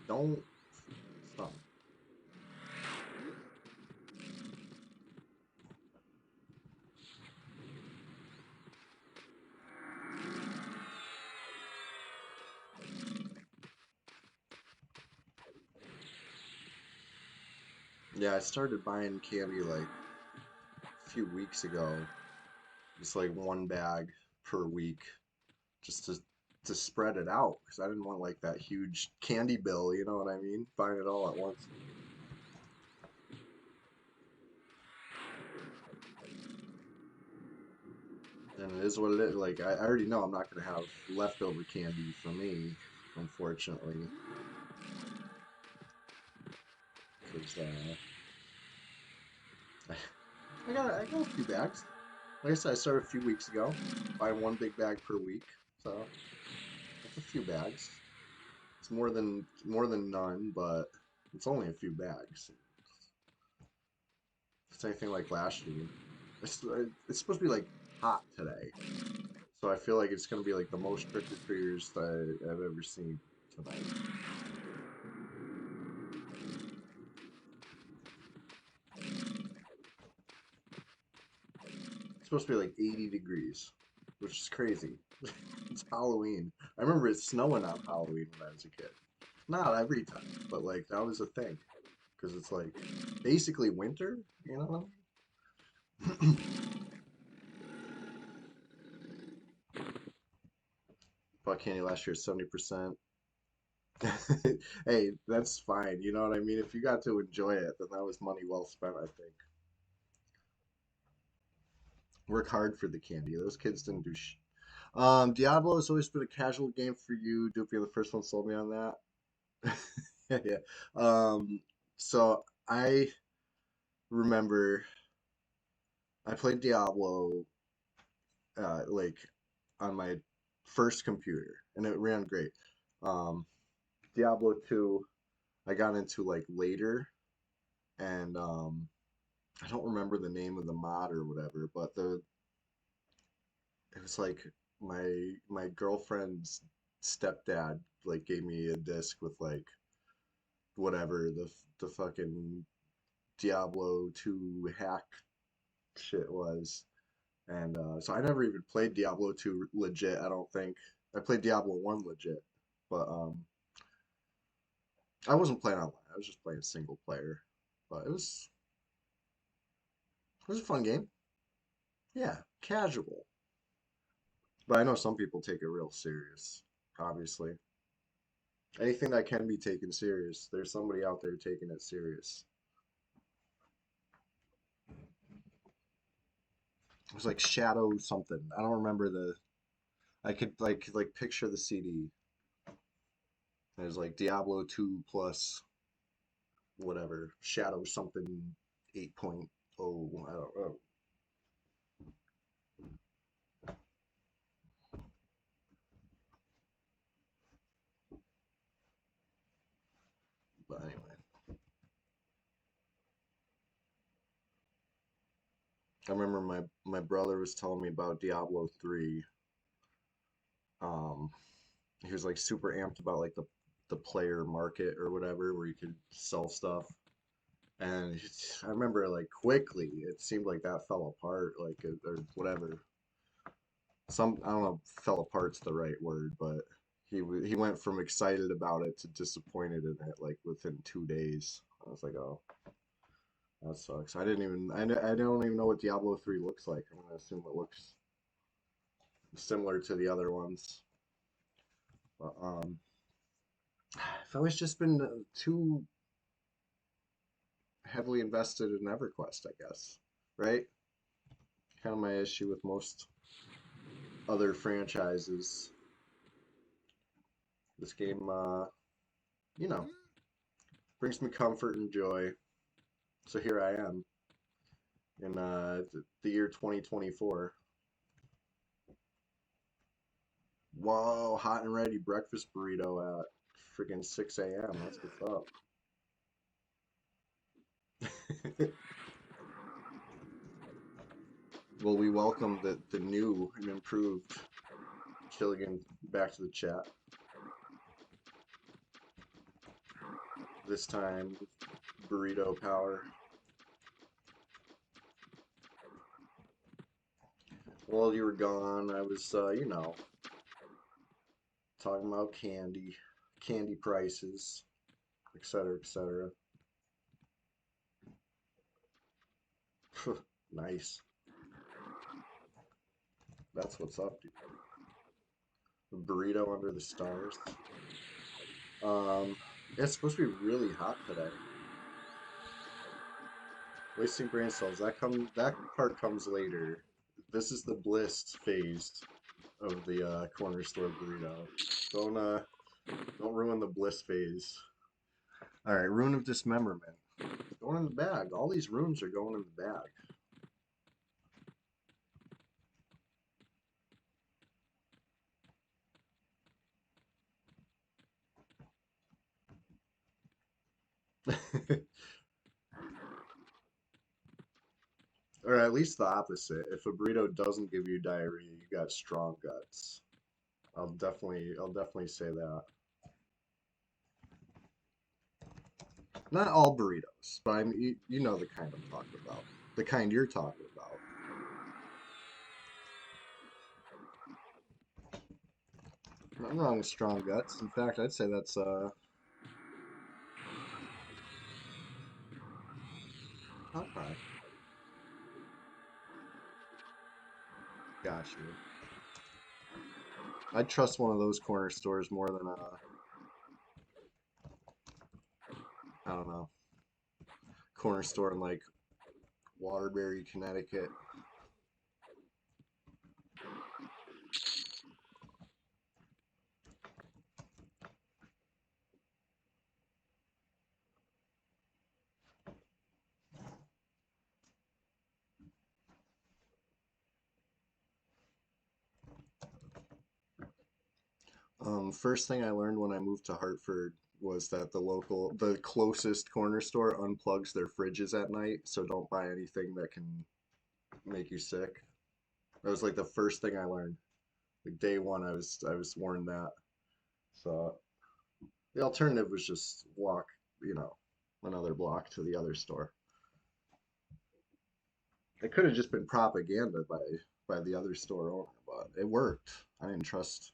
S1: Don't stop. Yeah, I started buying candy like a few weeks ago. Just like one bag per week, just to spread it out because I didn't want like that huge candy bill. You know what I mean? Buying it all at once. And it is what it is. Like I already know I'm not gonna have leftover candy for me, unfortunately, because I got a few bags. Like I said, I started a few weeks ago, buying one big bag per week, so that's a few bags. It's more than none, but It's only a few bags. If it's anything like last year. It's supposed to be like hot today. So I feel like it's gonna be like the most trick-or-treaters that I've ever seen tonight. It's supposed to be like 80 degrees, which is crazy. It's Halloween. I remember it snowing on Halloween when I was a kid. Not every time, but like that was a thing. Because it's like basically winter, you know? Bought candy last year 70%. Hey, that's fine. You know what I mean? If you got to enjoy it, then that was money well spent, I think. Work hard for the candy. Those kids didn't do sh. Diablo has always been a casual game for you. Doopy, the first one sold me on that. Yeah. So I remember I played Diablo like on my first computer, and it ran great. Um, Diablo 2, I got into like later, and I don't remember the name of the mod or whatever, but it was like my girlfriend's stepdad like gave me a disc with like whatever the fucking Diablo 2 hack shit was. And so I never even played Diablo 2 legit, I don't think. I played Diablo 1 legit, but I wasn't playing online. I was just playing single player. But it was a fun game. Yeah, casual. But I know some people take it real serious, obviously. Anything that can be taken serious, there's somebody out there taking it serious. It was like Shadow something. I don't remember the. I could like picture the CD. It was like Diablo 2 plus whatever Shadow something 8.0. I don't know. But anyway, I remember my brother was telling me about Diablo 3. Um, he was like super amped about like the player market or whatever where you could sell stuff. And I remember like quickly it seemed like that fell apart like or whatever. Some I don't know if fell apart's the right word, but he went from excited about it to disappointed in it like within 2 days. I was like, oh, that sucks. I don't even know what Diablo 3 looks like. I'm gonna assume it looks similar to the other ones. But I've always just been too heavily invested in EverQuest, I guess. Right? Kind of my issue with most other franchises. This game, you know, brings me comfort and joy. So here I am in the year 2024. Whoa, hot and ready breakfast burrito at freaking 6 a.m. That's what's up. Well, we welcome the new and improved Killigan back to the chat. This time, burrito power. While you were gone, I was, talking about candy prices, etc., etc. Nice. That's what's up, dude. A burrito under the stars. It's supposed to be really hot today. Wasting brain cells. That part comes later. This is the bliss phase of the corner store burrito. Don't ruin the bliss phase. All right, rune of dismemberment. Going in the bag. All these runes are going in the bag. Or at least the opposite. If a burrito doesn't give you diarrhea, you got strong guts. I'll definitely say that. Not all burritos, but I mean, you know the kind I'm talking about. The kind you're talking about. Nothing wrong with strong guts. In fact, I'd say that's okay. Got you. I'd trust one of those corner stores more than I don't know, corner store in like Waterbury, Connecticut. First thing I learned when I moved to Hartford was that the closest corner store unplugs their fridges at night, so don't buy anything that can make you sick. That was like the first thing I learned. Like day one, I was warned that. So the alternative was just walk, you know, another block to the other store. It could have just been propaganda by the other store owner, but it worked. I didn't trust.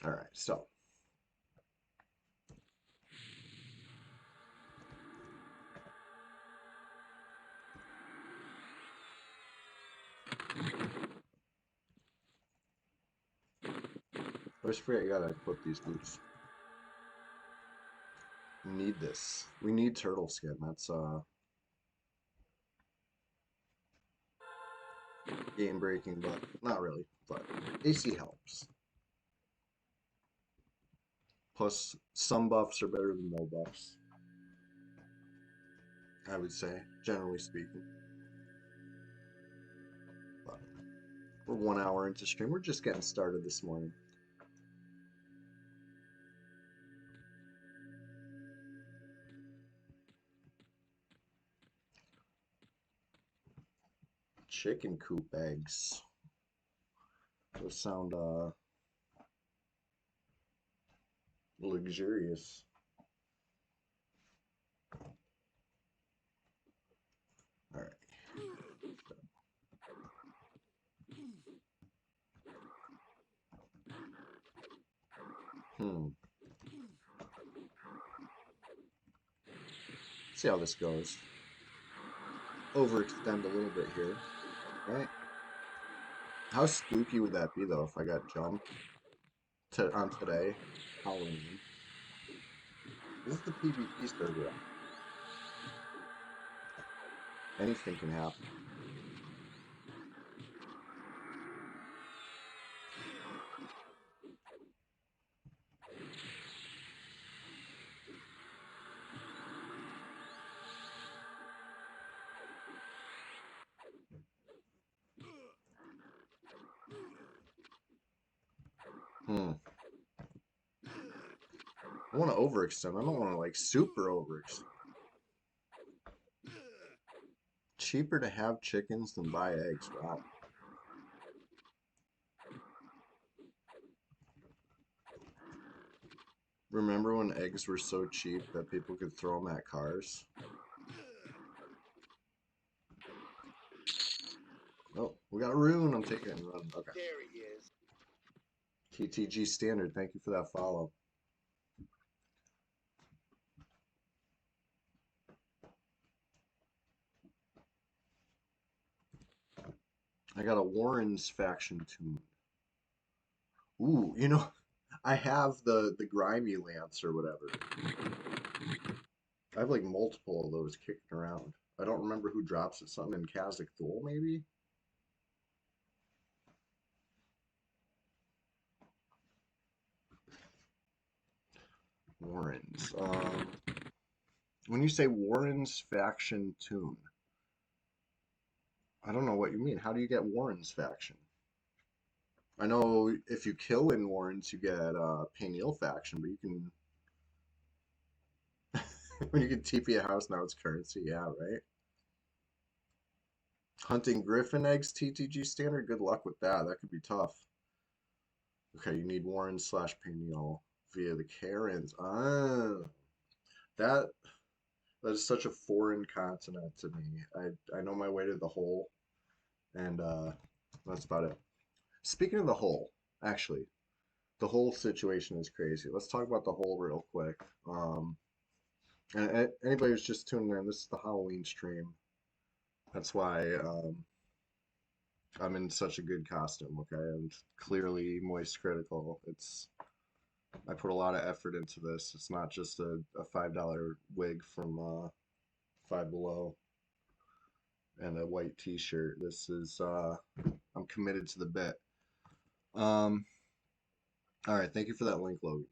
S1: All right, so I always forget you gotta equip these boots. We need this. We need turtle skin. That's game breaking, but not really. But AC helps. Plus, some buffs are better than no buffs. I would say, generally speaking. But we're 1 hour into stream. We're just getting started this morning. Chicken coop eggs. Those sound luxurious. All right. Hmm. See how this goes. Overextend a little bit here, right? How spooky would that be though if I got jumped on today, Halloween? This is the PvP server. Anything can happen. Hmm. I want to overextend. I don't want to like super overextend. Cheaper to have chickens than buy eggs. Wow. Remember when eggs were so cheap that people could throw them at cars? Oh, we got a rune. I'm taking it and running. Okay.
S2: There he is.
S1: TTG Standard, thank you for that follow. I got a Warren's faction tune. Ooh, you know, I have the grimy lance or whatever. I have like multiple of those kicking around. I don't remember who drops it. Something in Kazakh Thul, maybe? Warrens. When you say Warren's faction tune, I don't know what you mean. How do you get Warren's faction? I know if you kill in Warren's, you get Payneal faction, but you can when you can TP a house now, it's currency. Yeah, right. Hunting Griffin eggs TTG standard. Good luck with that. That could be tough. Okay, you need Warren slash Payneal via the Karens. Ah, that that is such a foreign continent to me. I know my way to the hole, and that's about it. Speaking of the hole, actually, the whole situation is crazy. Let's talk about the hole real quick. And anybody who's just tuning in, this is the Halloween stream. That's why I'm in such a good costume, okay? And clearly moist critical. I put a lot of effort into this. It's not just a $5 wig from Five Below and a white t-shirt. This is I'm committed to the bit. All right, thank you for that link, Logan.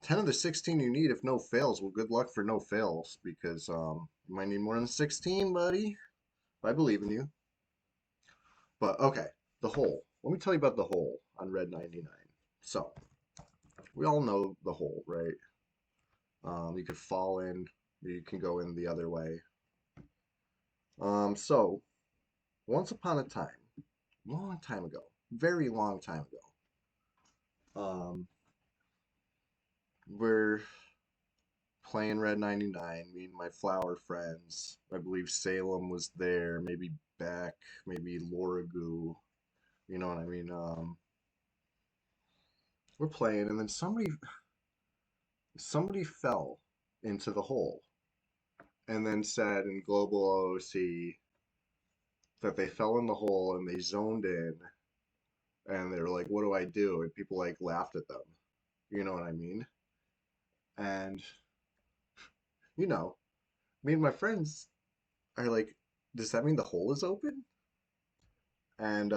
S1: 10 of the 16 you need if no fails. Well, good luck for no fails because you might need more than 16, buddy. I believe in you. But okay, the hole. Let me tell you about the hole on Red 99. So, we all know the hole, right? You could fall in, you can go in the other way. So, once upon a time, long time ago, very long time ago, we're playing Red 99, me and my flower friends. I believe Salem was there, maybe Beck, maybe Laura Goo. You know what I mean? We're playing, and then somebody fell into the hole, and then said in Global OOC that they fell in the hole and they zoned in, and they were like, "What do I do?" And people like laughed at them. You know what I mean? And you know, me and my friends are like, "Does that mean the hole is open?" And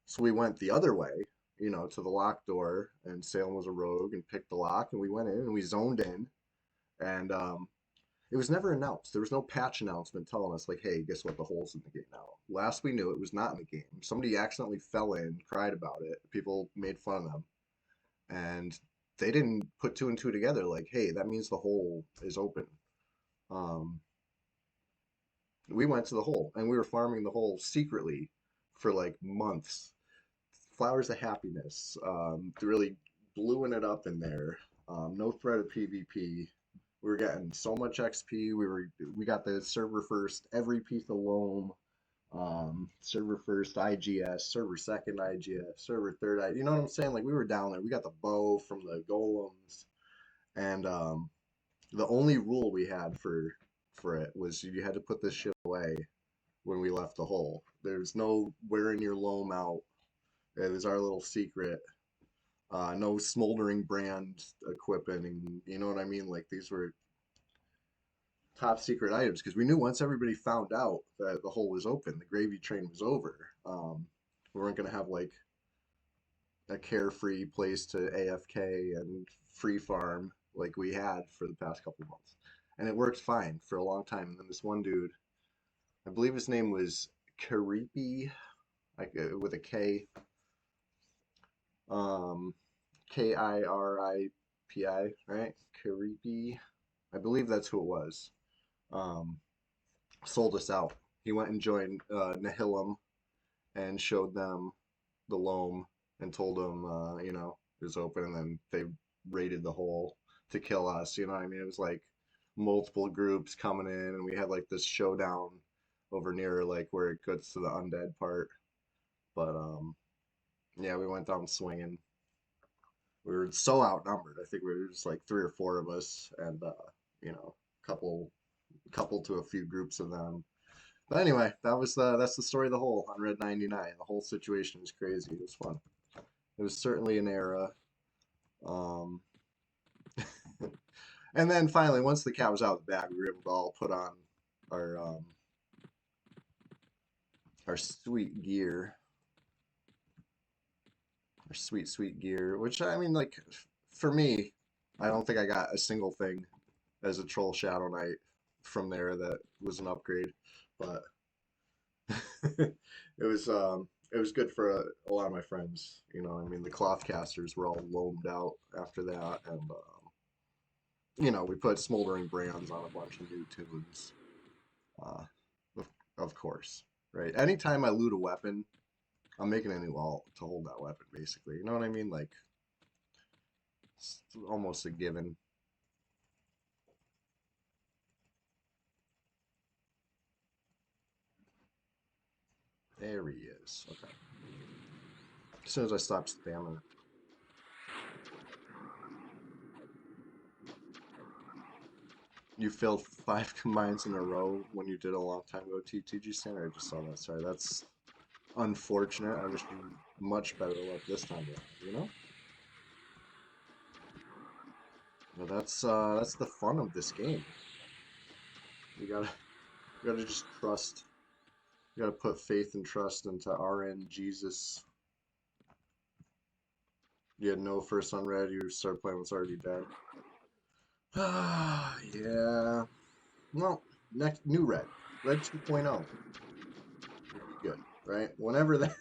S1: so we went the other way, to the locked door, and Salem was a rogue and picked the lock, and we went in and we zoned in, and it was never announced. There was no patch announcement telling us like, "Hey, guess what? The hole's in the game now." Last we knew, it was not in the game. Somebody accidentally fell in, cried about it. People made fun of them, and they didn't put two and two together. Like, hey, that means the hole is open. Um, we went to the hole, and we were farming the hole secretly for like months. Flowers of Happiness, really bluing it up in there. No threat of PvP. We were getting so much XP. We got the server first every piece of loam. Server first IGS, server second IGS, server third IGS. You know what I'm saying? Like we were down there. We got the bow from the golems, and the only rule we had for it was you had to put this shit away when we left the hole. There's no wearing your loam out. It was our little secret. No smoldering brand equipment, and you know what I mean? Like these were top secret items because we knew once everybody found out that the hole was open, the gravy train was over. We weren't gonna have like a carefree place to AFK and free farm like we had for the past couple months, and it worked fine for a long time. And then this one dude, I believe his name was Kiripi, like with a K, um, Kiripi, right? Kiripi, I believe that's who it was. Um, Sold us out. He went and joined Nihilum and showed them the loam and told them, it was open, and then they raided the hole to kill us. You know what I mean? It was like multiple groups coming in, and we had like this showdown over near like where it gets to the undead part. But yeah, we went down swinging. We were so outnumbered. I think we were just like three or four of us, and couple to a few groups of them. But anyway, that's the story of the hole on Red 99. The whole situation was crazy. It was fun. It was certainly an era. Um, and then finally, once the cat was out of the bag, we were able to all put on our sweet gear, our sweet gear. Which I mean, like for me, I don't think I got a single thing as a troll Shadow Knight from there that was an upgrade, but it was good for a lot of my friends. You know, I mean, the cloth casters were all loamed out after that, and you know, we put smoldering brands on a bunch of new tunes. Uh, of course, right? Anytime I loot a weapon, I'm making a new alt to hold that weapon, basically. You know what I mean? Like, it's almost a given. There he is. Okay. As soon as I stop spamming it. You failed 5 combines in a row when you did a long time ago, TTG Standard. I just saw that. Sorry, that's unfortunate. I wish you much better luck this time around, you know? But that's the fun of this game. You gotta just trust. You gotta put faith and trust into RN Jesus. You had no first on red, you start playing what's already dead. Ah, yeah. Well, next new red. Red 2.0 would be good, right? Whenever that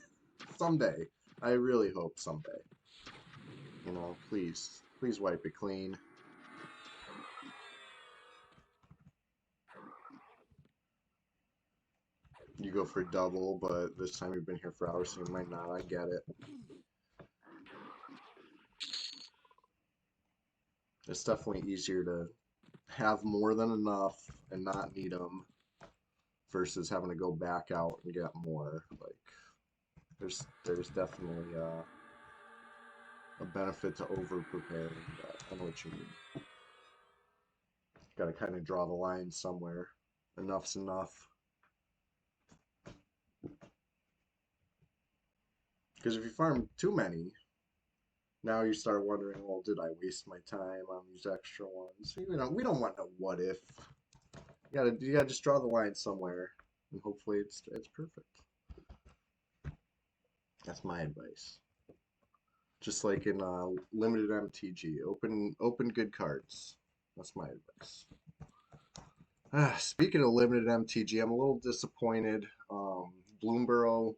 S1: someday. I really hope someday. You know, please. Please wipe it clean. You go for double, but this time you've been here for hours, so you might not. I get it. It's definitely easier to have more than enough and not need them versus having to go back out and get more. Like, there's definitely a benefit to over preparing, but I know what you mean. Got to kind of draw the line somewhere. Enough's enough. Because if you farm too many, now you start wondering, well, did I waste my time on these extra ones? You know, we don't want no what if. You gotta just draw the line somewhere, and hopefully it's perfect. That's my advice. Just like in limited MTG, open good cards. That's my advice. Speaking of limited MTG, I'm a little disappointed. Bloomborough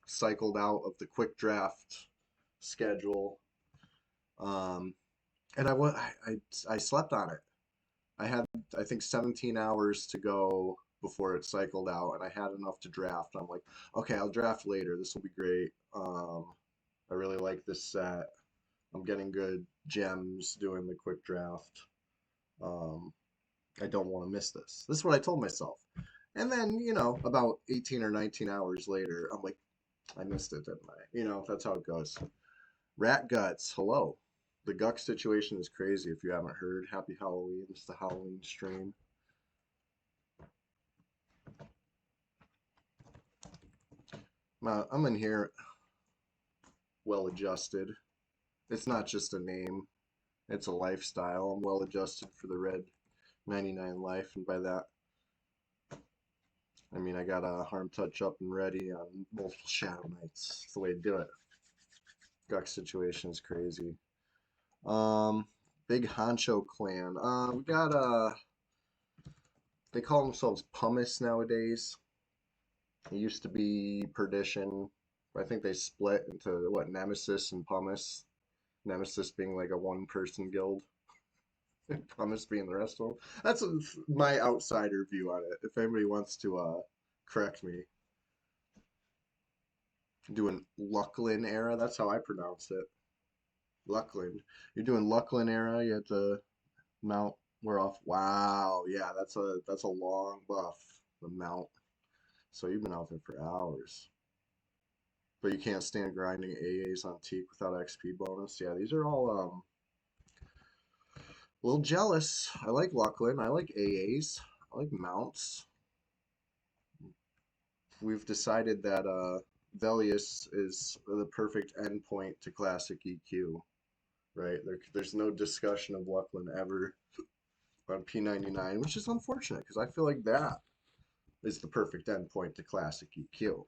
S1: cycled out of the quick draft schedule, and I slept on it. I had I think 17 hours to go before it cycled out, and I had enough to draft. I'm like, okay, I'll draft later. This will be great. I really like this set. I'm getting good gems doing the quick draft. Um, I don't want to miss this. This is what I told myself. And then, you know, about 18 or 19 hours later, I'm like, I missed it, didn't I? You know, that's how it goes. Rat Guts, hello. The Guck situation is crazy if you haven't heard. Happy Halloween. It's the Halloween stream. I'm in here well adjusted. It's not just a name, it's a lifestyle. I'm well adjusted for the red 99 life, and by that, I mean I got a harm touch up and ready on multiple Shadow Knights. It's the way to do it. Guck situation is crazy. Um, Big Honcho Clan. We got they call themselves Pumice nowadays. It used to be Perdition. I think they split into what, Nemesis and Pumice. Nemesis being like a one-person guild, and Pumice being the rest of them. That's my outsider view on it. If anybody wants to correct me, doing Lucklin era. That's how I pronounce it. Lucklin. You're doing Lucklin era. You have to mount. We're off. Wow. Yeah, that's a long buff. The mount. So you've been out there for hours. But you can't stand grinding AAs on Teak without XP bonus. Yeah, these are all a little jealous. I like Lucklin. I like AAs. I like mounts. We've decided that Velius is the perfect endpoint to classic EQ, right? There's no discussion of Lucklin ever on P99, which is unfortunate because I feel like that is the perfect endpoint to classic EQ.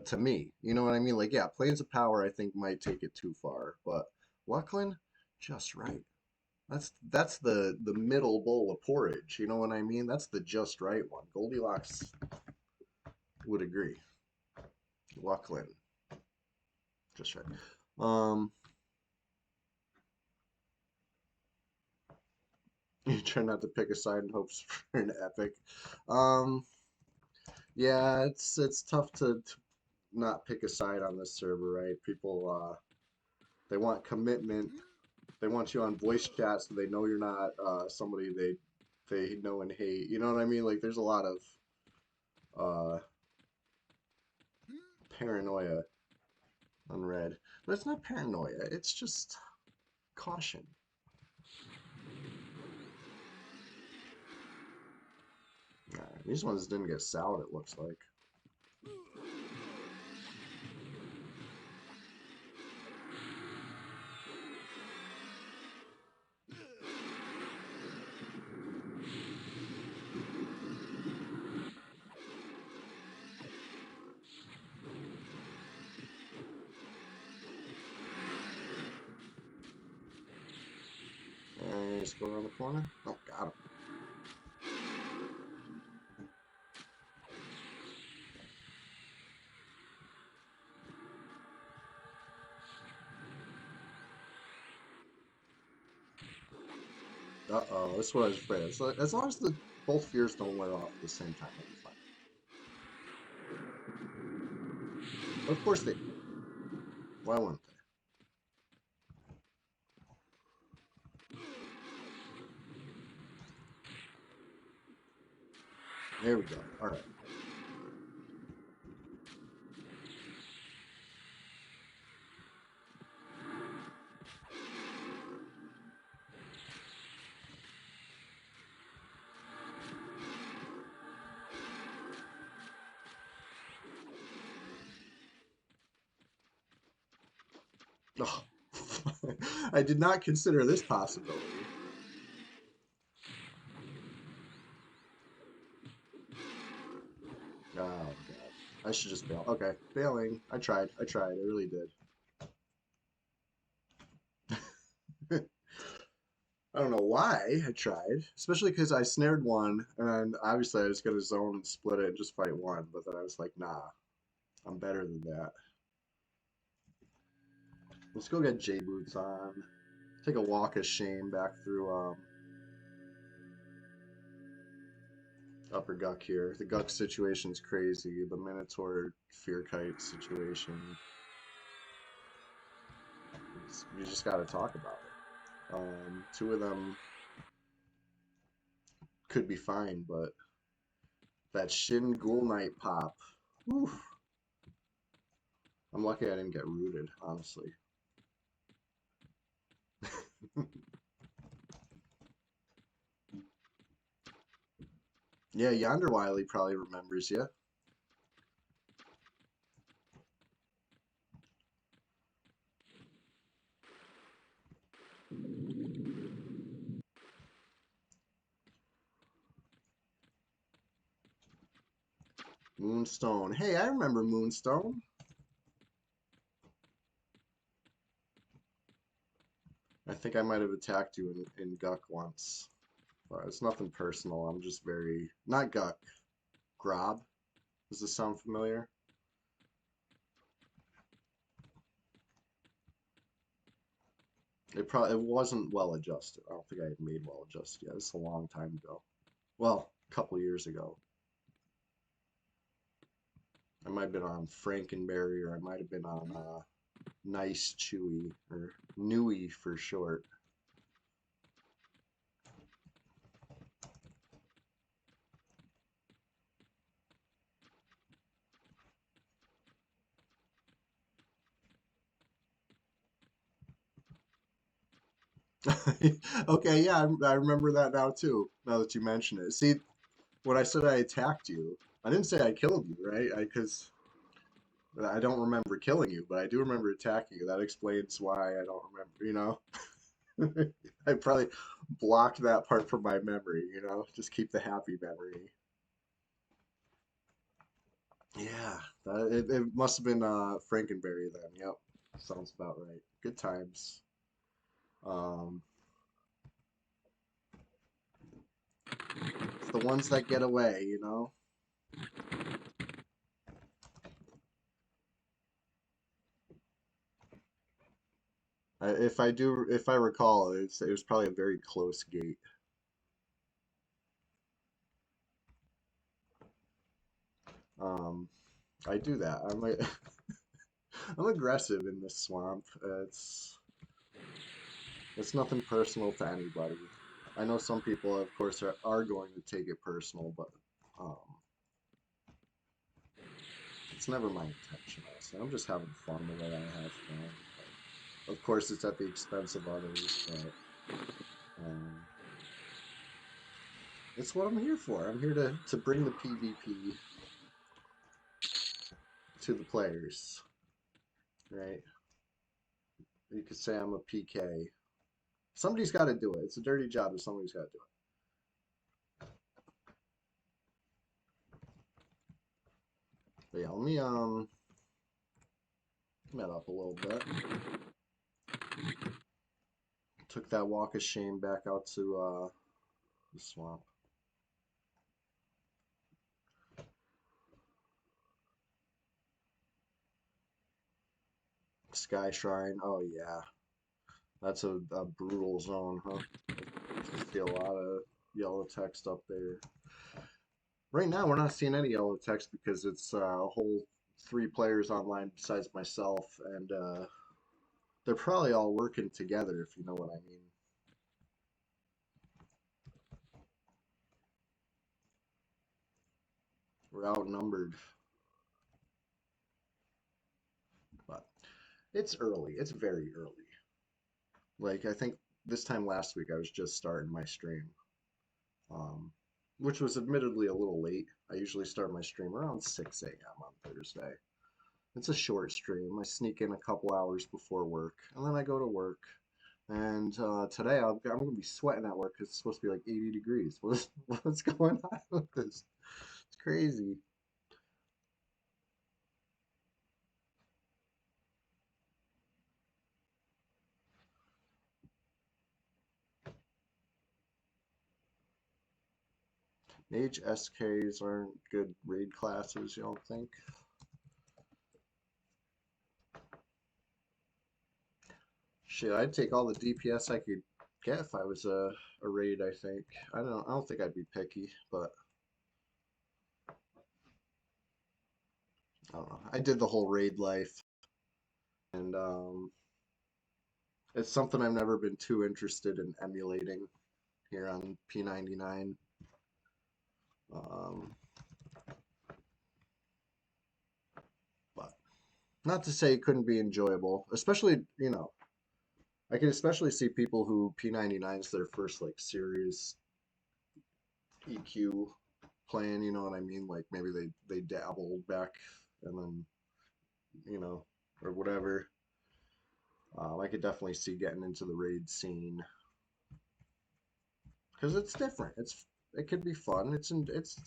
S1: To me, you know what I mean? Like, yeah, Planes of Power I think might take it too far, but Lucklin, just right. That's the middle bowl of porridge. You know what I mean? That's the just right one. Goldilocks would agree. Lachlan, just right. Um, you try not to pick a side in hopes for an epic. Um, yeah, it's tough to not pick a side on this server, right? People they want commitment. They want you on voice chat so they know you're not somebody they know and hate. You know what I mean? Like there's a lot of uh paranoia on red. But it's not paranoia, it's just caution. These ones didn't get soured, it looks like. Just go around the corner. Oh, got him. Uh-oh, that's what I was afraid of. So as long as the both fears don't wear off at the same time, I'll be fine. Of course they. Why wouldn't they? There we go. All right. Oh. I did not consider this possibility. Oh god. I should just bail. Okay, bailing. I tried. I tried. I really did. I don't know why I tried, especially because I snared one, and obviously I was gonna zone and split it and just fight one, but then I was like, nah, I'm better than that. Let's go get J boots on. Take a walk of shame back through Upper Guck here. The Guck situation's crazy. The Minotaur Fear Kite situation. You just gotta talk about it. Two of them could be fine, but that Shin Ghoul Knight pop. Whew. I'm lucky I didn't get rooted, honestly. Yeah, Yonder Wiley probably remembers you. Moonstone. Hey, I remember Moonstone. I think I might have attacked you in Guck once. But it's nothing personal. I'm just very... Not Guck. Grob. Does this sound familiar? It wasn't well adjusted. I don't think I had made well adjusted yet. It's a long time ago. Well, a couple years ago. I might have been on Frankenberry, or I might have been on Nice Chewy, or Newy for short. Okay, yeah, I remember that now too. Now that you mention it, see, when I said I attacked you, I didn't say I killed you, right? Because I don't remember killing you, but I do remember attacking you. That explains why I don't remember. I probably blocked that part from my memory. Just keep the happy memory. Yeah, it must have been Frankenberry then. Yep, sounds about right. Good times. Um, the ones that get away, you know? If I recall, it was probably a very close gate. I do that. I'm aggressive in this swamp. It's nothing personal to anybody. I know some people, of course, are going to take it personal, but um, it's never my intention. Honestly. I'm just having fun the way I have fun. Of course, it's at the expense of others, but it's what I'm here for. I'm here to bring the PvP to the players, right? You could say I'm a PK. Somebody's got to do it. It's a dirty job, but somebody's got to do it. But yeah, let me met up a little bit. Took that walk of shame back out to the swamp. Sky Shrine. Oh yeah, that's a brutal zone, huh? See a lot of yellow text up there. Right now, we're not seeing any yellow text because it's a whole 3 players online besides myself, and they're probably all working together, if you know what I mean. We're outnumbered. But it's early. It's very early. Like, I think this time last week I was just starting my stream, which was admittedly a little late. I usually start my stream around 6 a.m. on Thursday. It's a short stream. I sneak in a couple hours before work, and then I go to work. And today I'm going to be sweating at work because it's supposed to be like 80 degrees. What's going on with this? It's crazy. Mage SKs aren't good raid classes, you don't think? Shit, I'd take all the DPS I could get if I was a raid, I think. I don't think I'd be picky, but I don't know. I did the whole raid life, and it's something I've never been too interested in emulating here on P99. But not to say it couldn't be enjoyable, especially, you know, I can especially see people who P99 is their first like serious EQ playing, you know what I mean? Like maybe they dabbled back and then, you know, or whatever. I could definitely see getting into the raid scene because it's different. It could be fun. It's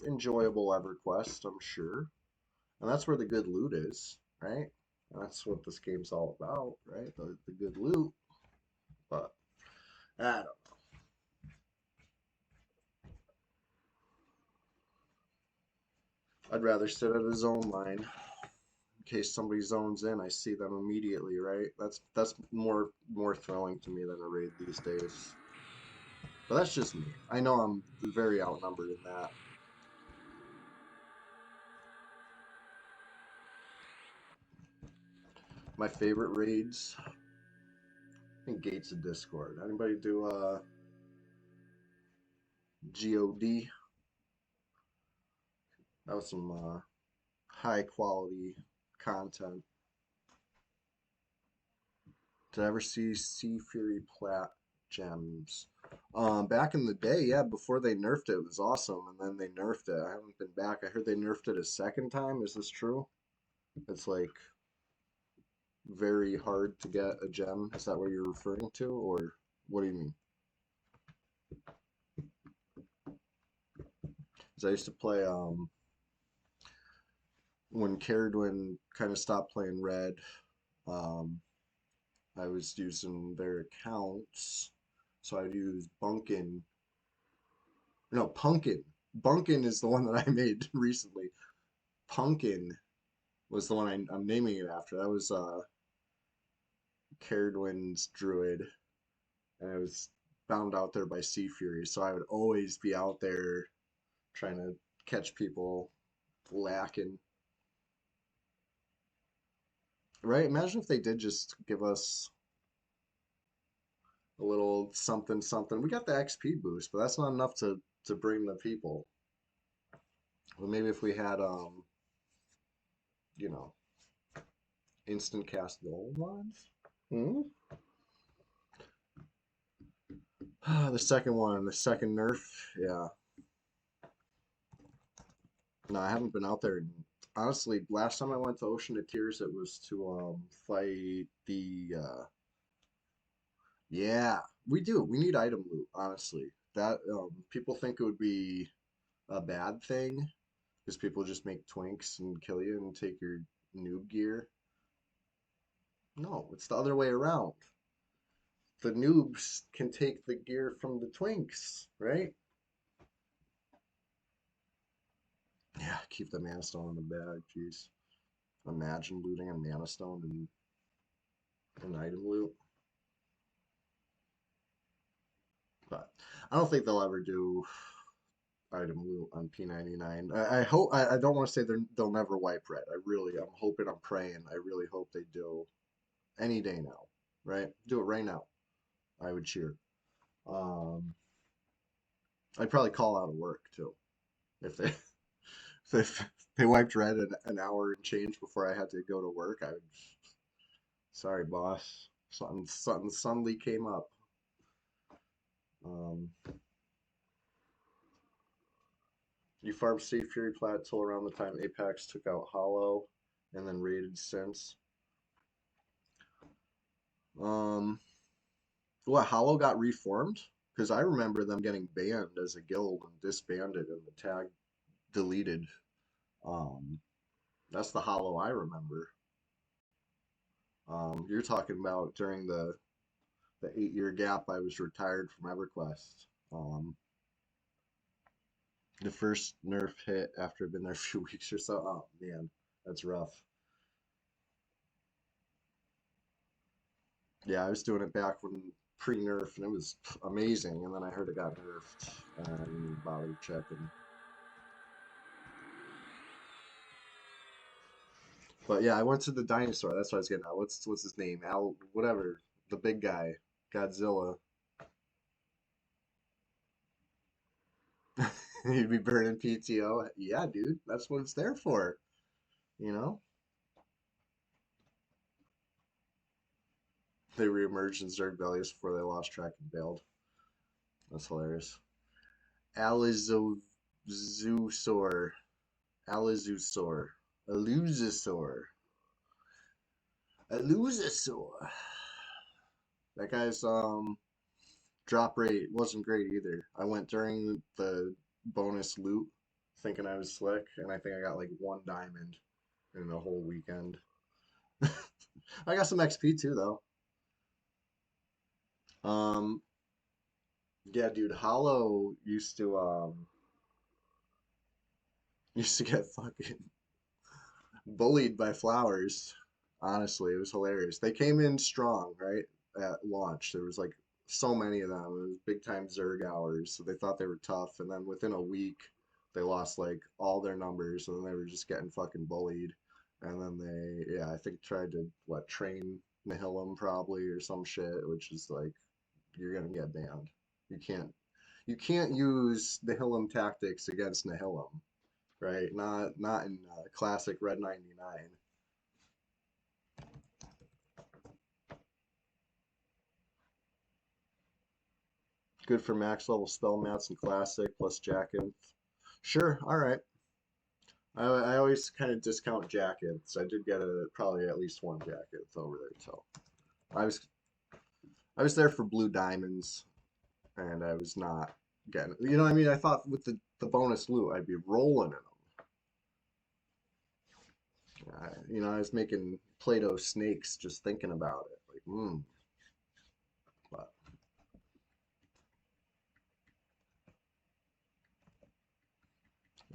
S1: enjoyable EverQuest, I'm sure, and that's where the good loot is, right? And that's what this game's all about, right? The good loot. But I don't know. I'd rather sit at a zone line in case somebody zones in. I see them immediately, right? That's more thrilling to me than a raid these days. But that's just me. I know I'm very outnumbered in that. My favorite raids, I think Gates of Discord. Anybody do GOD? That was some high quality content. Did I ever see Sea Fury Plat gems? Back in the day, yeah, before they nerfed it, it was awesome, and then they nerfed it. I haven't been back. I heard they nerfed it a second time. Is this true? It's like very hard to get a gem. Is that what you're referring to, or what do you mean? Because I used to play when Caradwin kind of stopped playing red. I was using their accounts, so I'd use Bunkin. No, Punkin. Bunkin is the one that I made recently. Pumpkin was the one I'm naming it after. That was Caradwin's druid, and I was bound out there by Sea Fury, so I would always be out there trying to catch people lacking. Right? Imagine if they did just give us a little something something. We got the XP boost, but that's not enough to bring the people. Well, maybe if we had you know, instant cast gold ones. Hmm? The second one, the second nerf. Yeah. No, I haven't been out there. Honestly, last time I went to Ocean of Tears, it was to fight the yeah, we do. We need item loot, honestly. That people think it would be a bad thing because people just make twinks and kill you and take your noob gear. No, it's the other way around. The noobs can take the gear from the twinks, right? Yeah, keep the mana stone in the bag. Jeez, imagine looting a mana stone and an item loot. But I don't think they'll ever do item loot on P99. I hope. I don't want to say they'll never wipe red. I'm hoping. I'm praying. I really hope they do. Any day now, right? Do it right now. I would cheer. Um, I'd probably call out of work too if they if they wiped red an hour and change before I had to go to work. I would. Sorry, boss. Something suddenly came up. Um, you farmed Sea Fury Plateau around the time Apex took out Hollow, and then raided since. Um, what Hollow got reformed? Because I remember them getting banned as a guild and disbanded, and the tag deleted. Um, that's the Hollow I remember. You're talking about during the 8-year gap I was retired from EverQuest. The first nerf hit after I've been there a few weeks or so. Oh man, that's rough. Yeah, I was doing it back when pre-nerf, and it was amazing. And then I heard it got nerfed, and I didn't even bother checking. But yeah, I went to the dinosaur. That's what I was getting at. What's his name? Al, whatever. The big guy, Godzilla. He'd be burning PTO. Yeah, dude, that's what it's there for. You know, they reemerged in Zerg Bellies before they lost track and bailed. That's hilarious. Alizosaur. Alizosaur. Elusasaur. Elusasaur. That guy's drop rate wasn't great either. I went during the bonus loot thinking I was slick, and I think I got like 1 diamond in the whole weekend. I got some XP too though. Um yeah, dude, Hollow used to get fucking bullied by flowers. Honestly, it was hilarious. They came in strong, right? At launch. There was like so many of them. It was big time Zerg hours, so they thought they were tough. And then within a week, they lost like all their numbers, and then they were just getting fucking bullied. And then yeah, I think tried to train Nihilum probably or some shit, which is like you're gonna get banned. You can't use Nihilum tactics against Nihilum, right? Not in classic Red 99. Good for max level spell mats and classic plus jacket. Sure, all right. I always kind of discount jackets. I did get probably at least one jacket over there, so I was I was there for blue diamonds, and I was not getting. You know what I mean? I thought with the bonus loot, I'd be rolling in them. I was making Play-Doh snakes just thinking about it. Like, but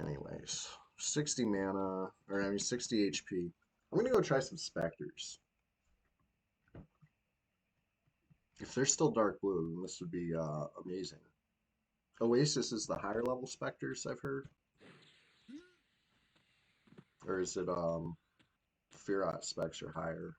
S1: Anyways, 60 mana, or I mean 60 HP. I'm gonna go try some specters. If they're still dark blue, then this would be amazing. Oasis is the higher level specters I've heard. Or is it Firat specs are higher?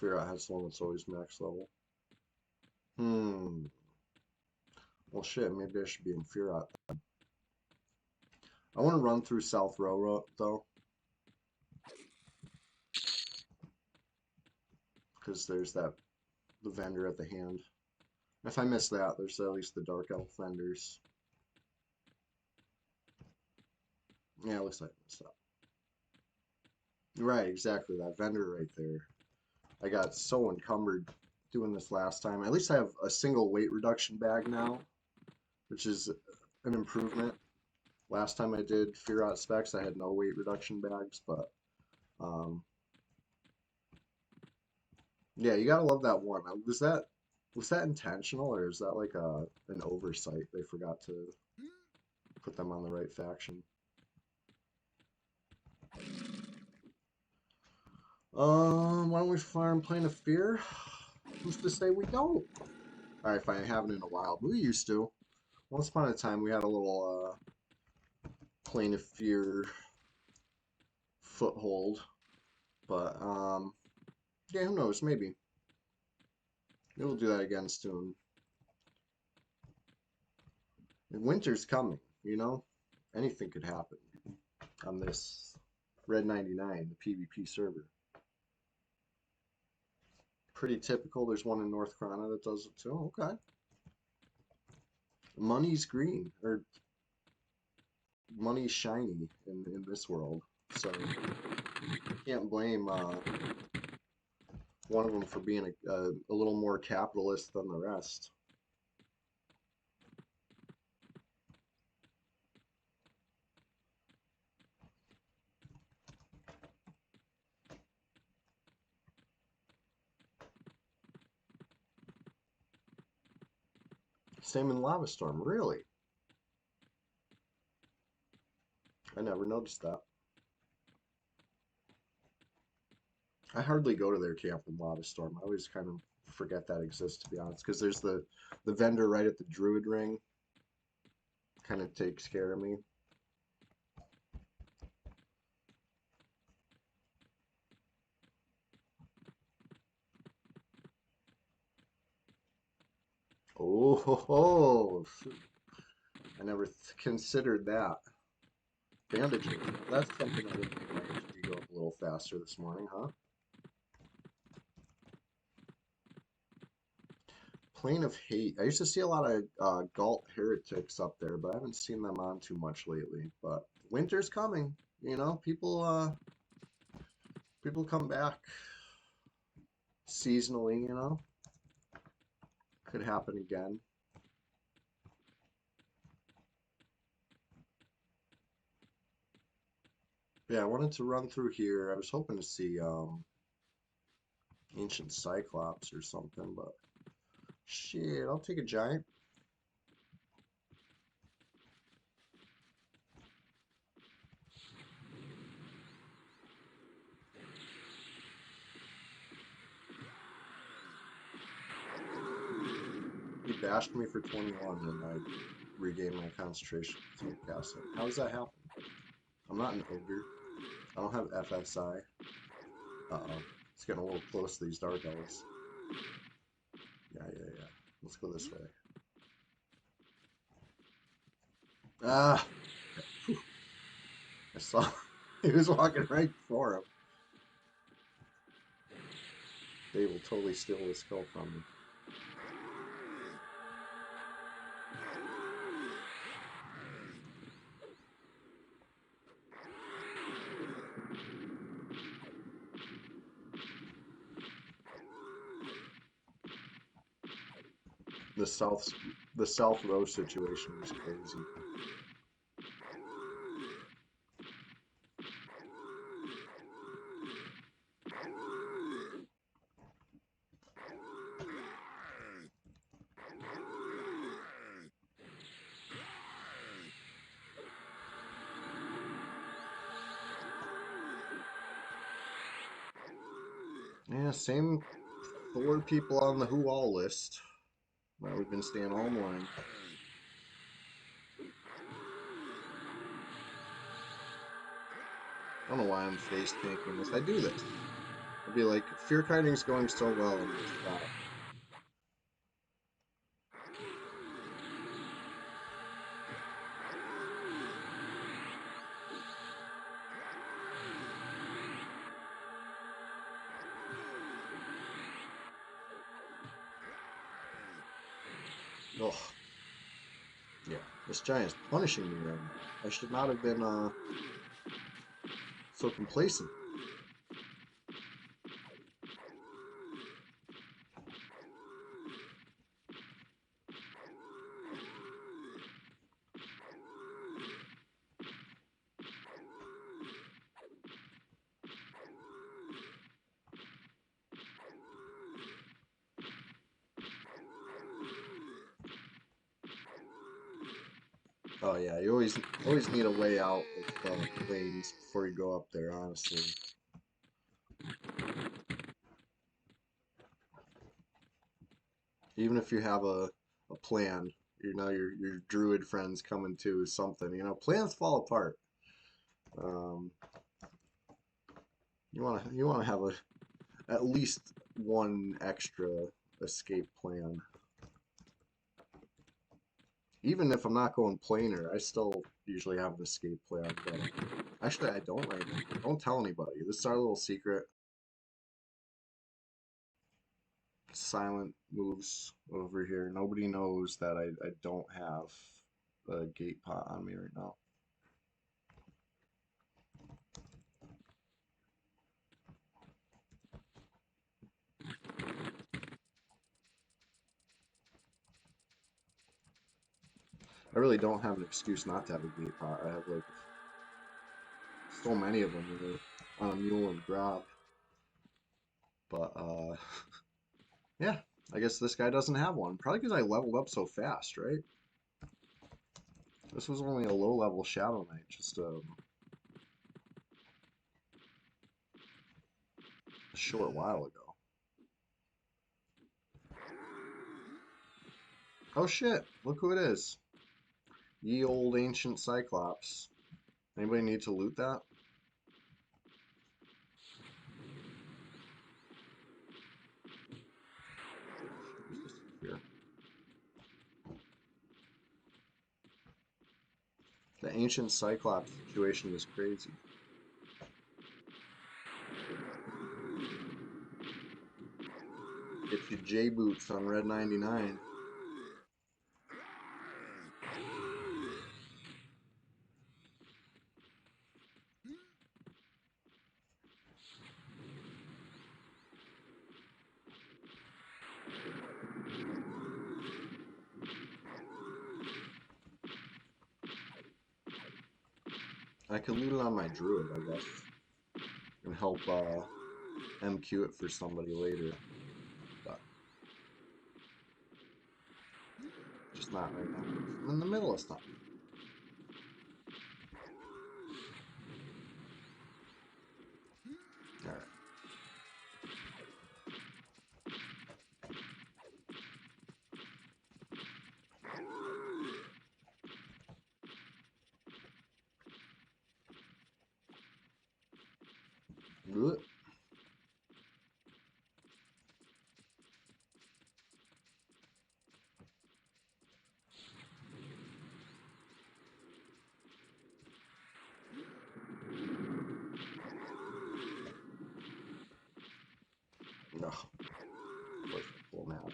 S1: Firat has one that's always max level. Well, shit, maybe I should be in Firat then. I want to run through South Row, though. Because there's the vendor at the hand. If I miss that, there's at least the Dark Elf vendors. Yeah, it looks like I missed that. Right, exactly, that vendor right there. I got so encumbered doing this last time. At least I have a single weight reduction bag now, which is an improvement. Last time I did Firat specs, I had no weight reduction bags, but yeah, you gotta love that one. Was that intentional, or is that like an oversight? They forgot to put them on the right faction. Why don't we farm Plane of Fear? Who's to say we don't? Alright, fine, I haven't in a while, but we used to. Once upon a time, we had a little Plane of Fear foothold, but yeah, who knows? Maybe we'll do that again soon. Winter's coming, you know. Anything could happen on this Red 99, the PvP server. Pretty typical. There's one in North Carolina that does it too. Okay. Money's green, or money's shiny in this world, so can't blame one of them for being a little more capitalist than the rest. Same in Lava Storm, really? I never noticed that. I hardly go to their camp in Lava Storm. I always kind of forget that exists, to be honest, because there's the vendor right at the Druid Ring. Kind of takes care of me. Oh, ho, ho. I never considered that. Bandages. That's something I would make my HP go up a little faster this morning, huh? Plane of Hate. I used to see a lot of Galt heretics up there, but I haven't seen them on too much lately. But winter's coming, you know. People come back seasonally, you know. Could happen again. Yeah, I wanted to run through here. I was hoping to see Ancient Cyclops or something, but shit, I'll take a giant. He bashed me for 21 and I regained my concentration to cast it. How does that happen? I'm not an ogre. I don't have FSI. Uh-oh. It's getting a little close to these dark elves. Yeah. Let's go this way. Ah! Whew. I saw he was walking right for him. They will totally steal his skull from me. The south row situation was crazy. Yeah, same 4 people on the who all list. Well, we've been staying all morning. I don't know why I'm face tanking this. I do this. I'd be like, fear kiting's going so well in this spot. Ugh. Yeah, this giant's punishing me right now. I should not have been so complacent. Oh yeah, you always need a way out of planes before you go up there, honestly. Even if you have a plan, your druid friends coming to something, plans fall apart. You wanna have at least one extra escape plan. Even if I'm not going planar, I still usually have an escape plan. But actually, I don't right now. Don't tell anybody. This is our little secret. Silent moves over here. Nobody knows that I don't have a gate pot on me right now. I really don't have an excuse not to have a gate pot. I have like so many of them that are on a mule and grab. But yeah, I guess this guy doesn't have one. Probably because I leveled up so fast, right? This was only a low level Shadow Knight, just a short while ago. Oh shit, look who it is. Ye old ancient Cyclops. Anybody need to loot that? Here. The ancient Cyclops situation is crazy. Get your J boots on Red 99. I could loot it on my druid, I guess, and help MQ it for somebody later, but just not right now. I'm in the middle of something. Alright. Ugh. No. Of course I pull him out.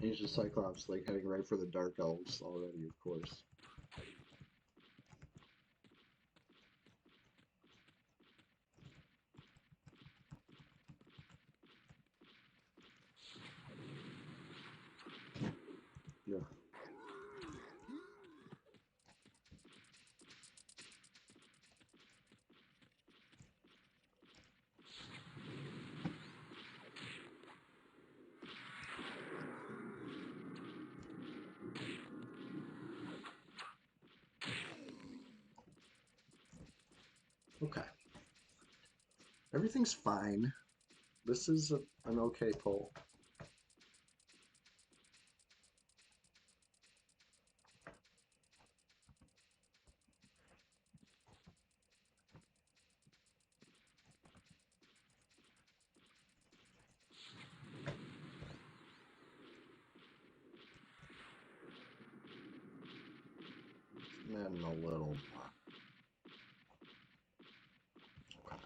S1: Ancient Cyclops, like, heading right for the Dark Elves already, of course. Yeah. Okay. Everything's fine. This is an okay pull. And a little more. Okay.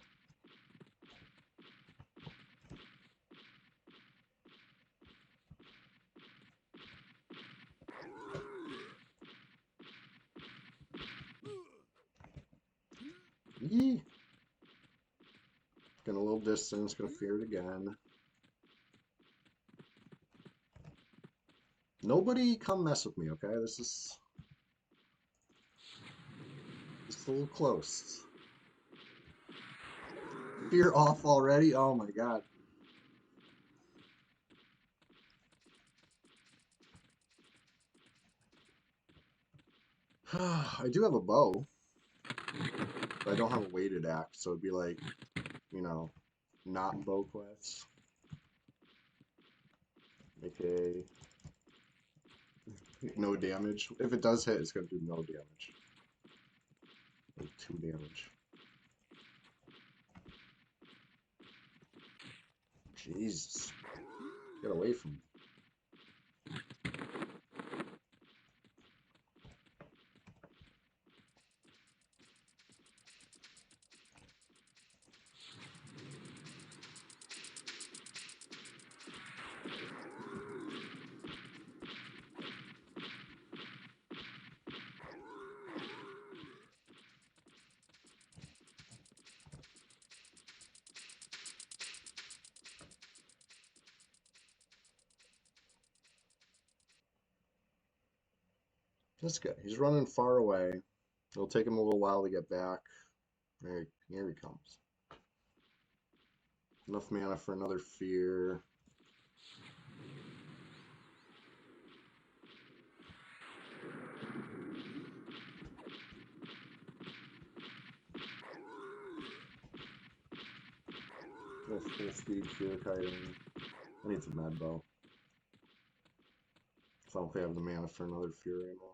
S1: Yee! Getting a little distance, gonna fear it again. Nobody come mess with me, okay? This is a little close. Fear off already? Oh my god. I do have a bow. But I don't have a weighted axe, so it'd be like, you know, not bow quests. AKA no damage. If it does hit, it's gonna do no damage. Like 2 damage. Jesus. Get away from me. That's good. He's running far away. It'll take him a little while to get back. Here he comes. Enough mana for another fear. Full speed fear kiting. I need some mad bow. So I don't think I have the mana for another fear right now.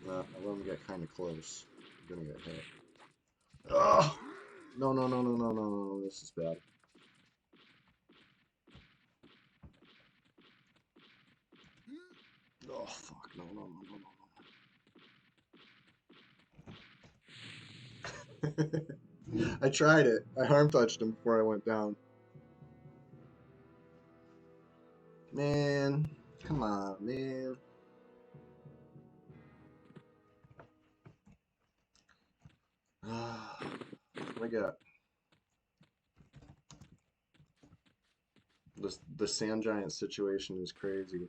S1: I let him get kind of close. I'm gonna get hit. Oh! No, no, no, no, no, no, no. This is bad. Oh, fuck. No, no, no, no, no. I tried it. I harm touched him before I went down. Man. Come on, man. I got the sand giant situation is crazy.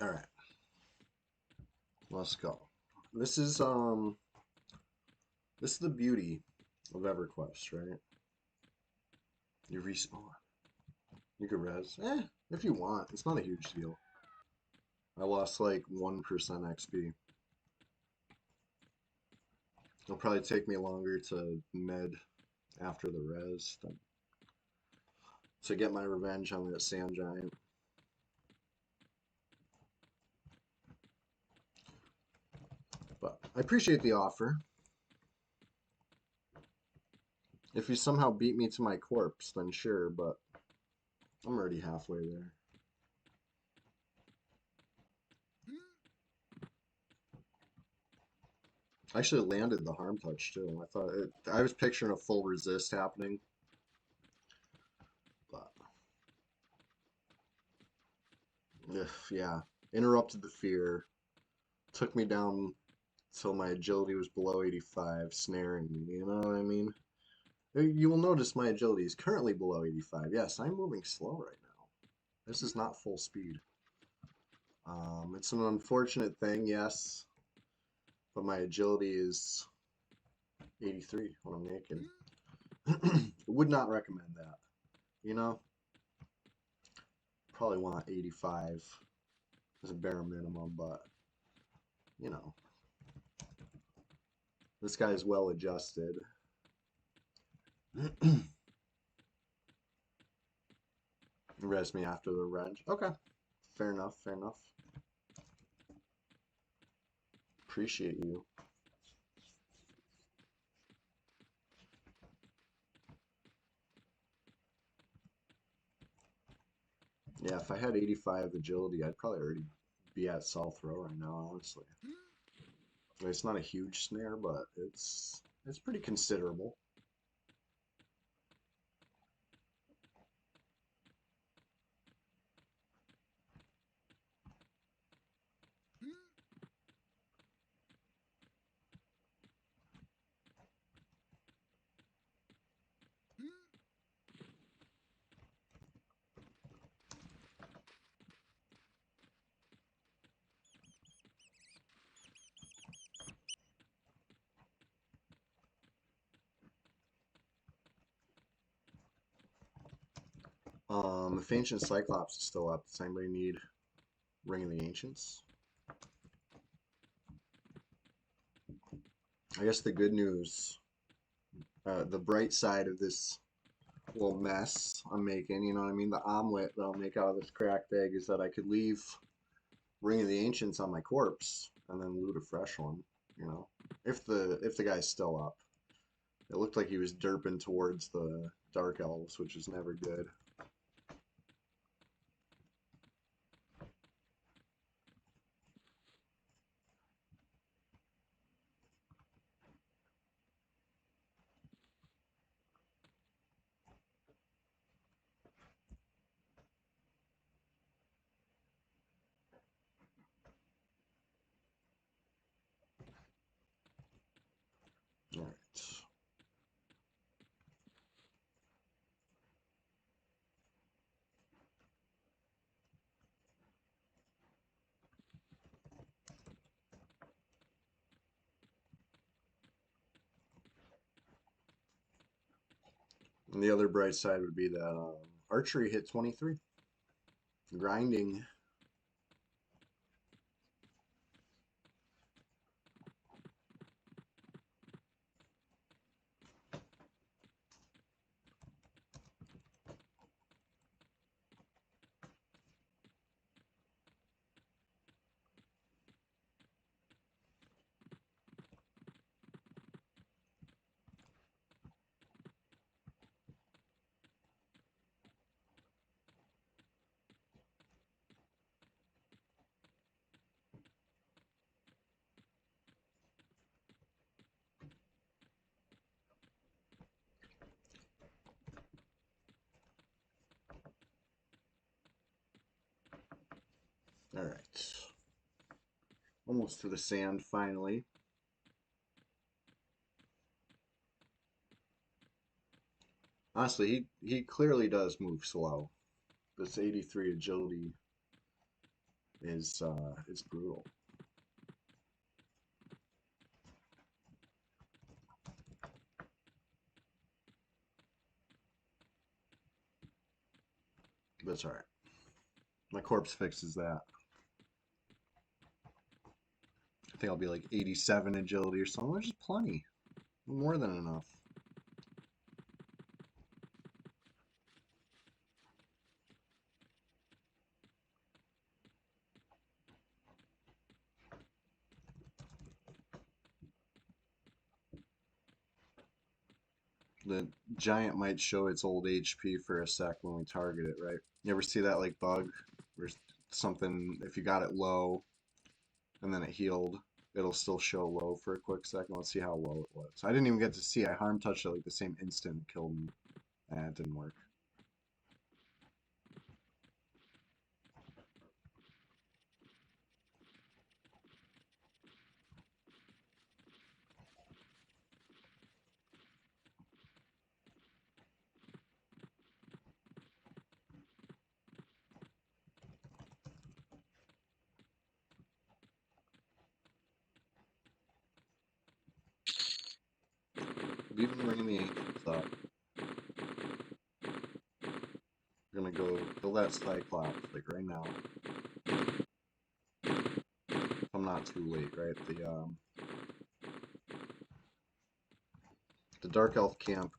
S1: All right, let's go. This is the beauty of EverQuest, right? You respawn. You could res, if you want. It's not a huge deal. I lost like 1% XP. It'll probably take me longer to med after the res to get my revenge on that sand giant. But I appreciate the offer. If you somehow beat me to my corpse, then sure, but I'm already halfway there. I actually landed the harm touch too. I was picturing a full resist happening, but yeah, interrupted the fear, took me down till my agility was below 85, snaring me. You know what I mean? You will notice my agility is currently below 85. Yes, I'm moving slow right now. This is not full speed. It's an unfortunate thing, yes, but my agility is 83 when I'm naked. Would not recommend that. You know, probably want 85 as a bare minimum, but you know, this guy is well adjusted. Res me after the wrench. Okay, fair enough, fair enough. Appreciate you. Yeah, if I had 85 agility, I'd probably already be at South Row right now, honestly. It's not a huge snare, but it's pretty considerable. If Ancient Cyclops is still up, does anybody need Ring of the Ancients? I guess the good news, the bright side of this little mess I'm making, you know what I mean? The omelet that I'll make out of this cracked egg is that I could leave Ring of the Ancients on my corpse and then loot a fresh one, you know? If the guy's still up. It looked like he was derping towards the Dark Elves, which is never good. Alright. And the other bright side would be that archery hit 23. Grinding. Alright. Almost to the sand finally. Honestly, he clearly does move slow. This 83 agility is it's brutal. But it's alright. My corpse fixes that. I think I'll be like 87 agility or something. There's just plenty. More than enough. The giant might show its old HP for a sec when we target it, right? You ever see that like bug where something, if you got it low and then it healed, it'll still show low for a quick second. Let's see how low it was. I didn't even get to see. I harm touched it like the same instant and killed me. It didn't work. Even bringing the Ancients up. We're gonna go kill that Cyclops, like right now. If I'm not too late, right? The Dark Elf camp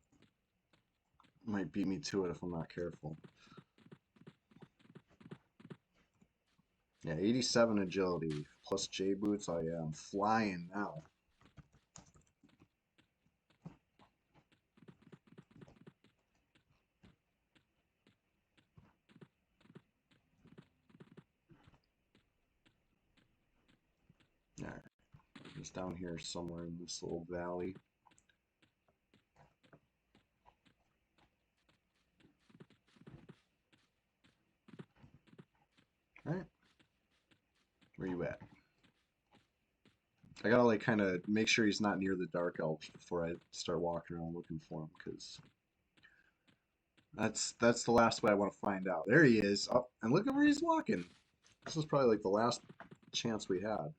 S1: might beat me to it if I'm not careful. Yeah, 87 agility plus J boots. Oh yeah, I'm flying now. Alright, he's down here somewhere in this little valley. Alright, where you at? I gotta like kind of make sure he's not near the Dark Elves before I start walking around looking for him, because that's the last way I want to find out. There he is. Oh, and look at where he's walking. This was probably like the last chance we had.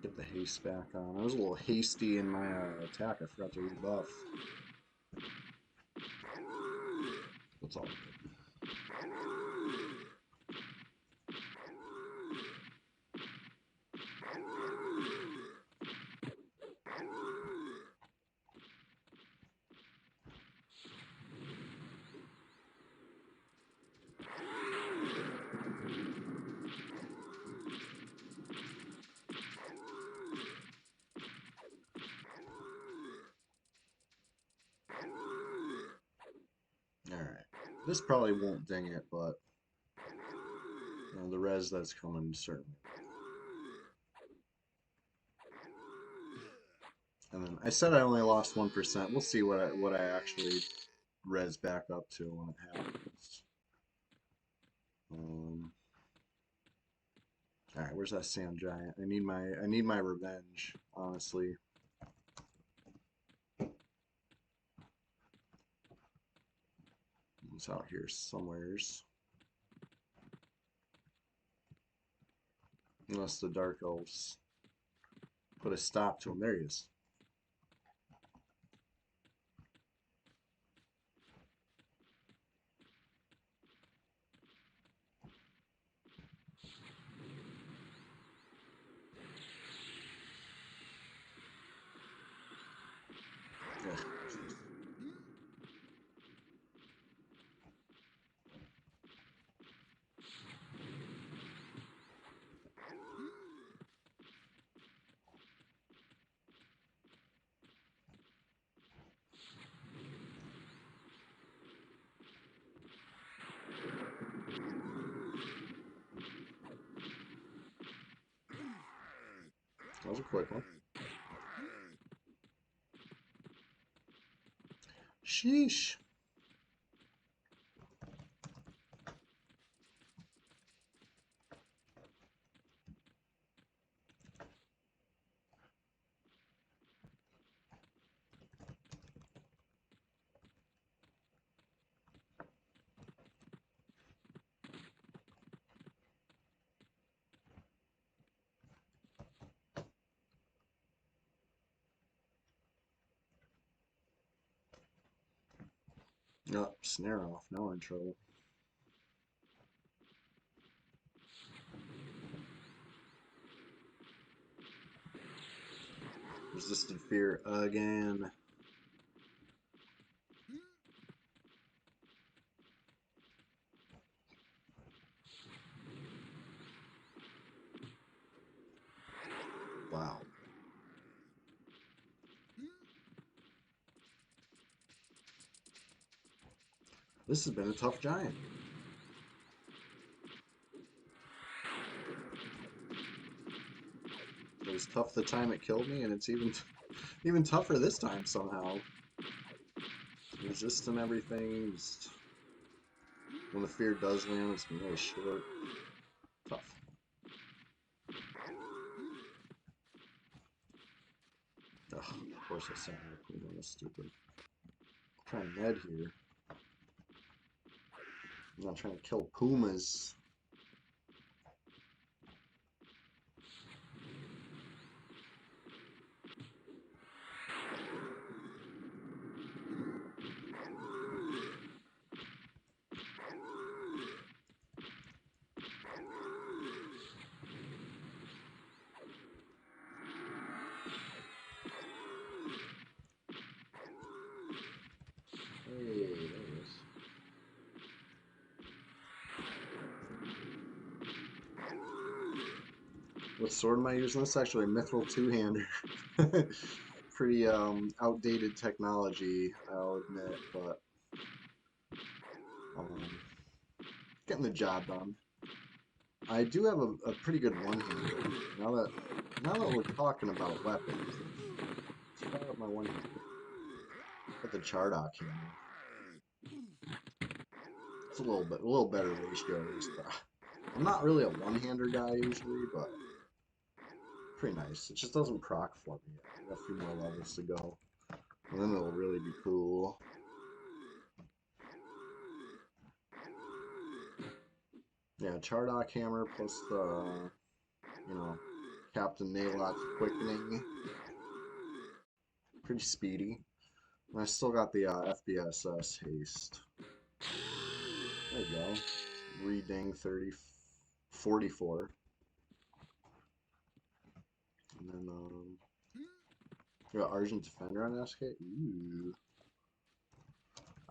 S1: Get the haste back on. I was a little hasty in my attack. I forgot to rebuff. That's all good. Alright. This probably won't ding it, but the res that's coming certainly. And then I said I only lost 1%. We'll see what I actually res back up to when it happens. All right, where's that sand giant? I need my revenge, honestly. It's out here somewheres. Unless the Dark Elves put a stop to him. There he is. Ugh. That was a quick one. Sheesh. Nope, snare off. Now we're in trouble. Resisted fear again. Wow. This has been a tough giant. It was tough the time it killed me, and it's even tougher this time somehow. Resisting everything. Just, when the fear does land, it's been really short. Tough. Ugh, of course I sound like Puma. That's stupid. I'm trying Ned here. I'm not trying to kill Pumas. Hey, there it is. What sword am I using? This is actually a Mithril two-hander. Pretty outdated technology, I'll admit, but getting the job done. I do have a pretty good one-hander. Now that we're talking about weapons, let's try out my one-hander. Got the Chardock hammer. It's a little better ratio at least. I'm not really a one-hander guy usually, but pretty nice. It just doesn't proc for me yet. I got a few more levels to go, and then it'll really be cool. Yeah, Chardock hammer plus the, you know, Captain Nalot's quickening. Pretty speedy. And I still got the FBSS haste. There you go. Reding 44. And then we got Argent Defender on SK. Ooh.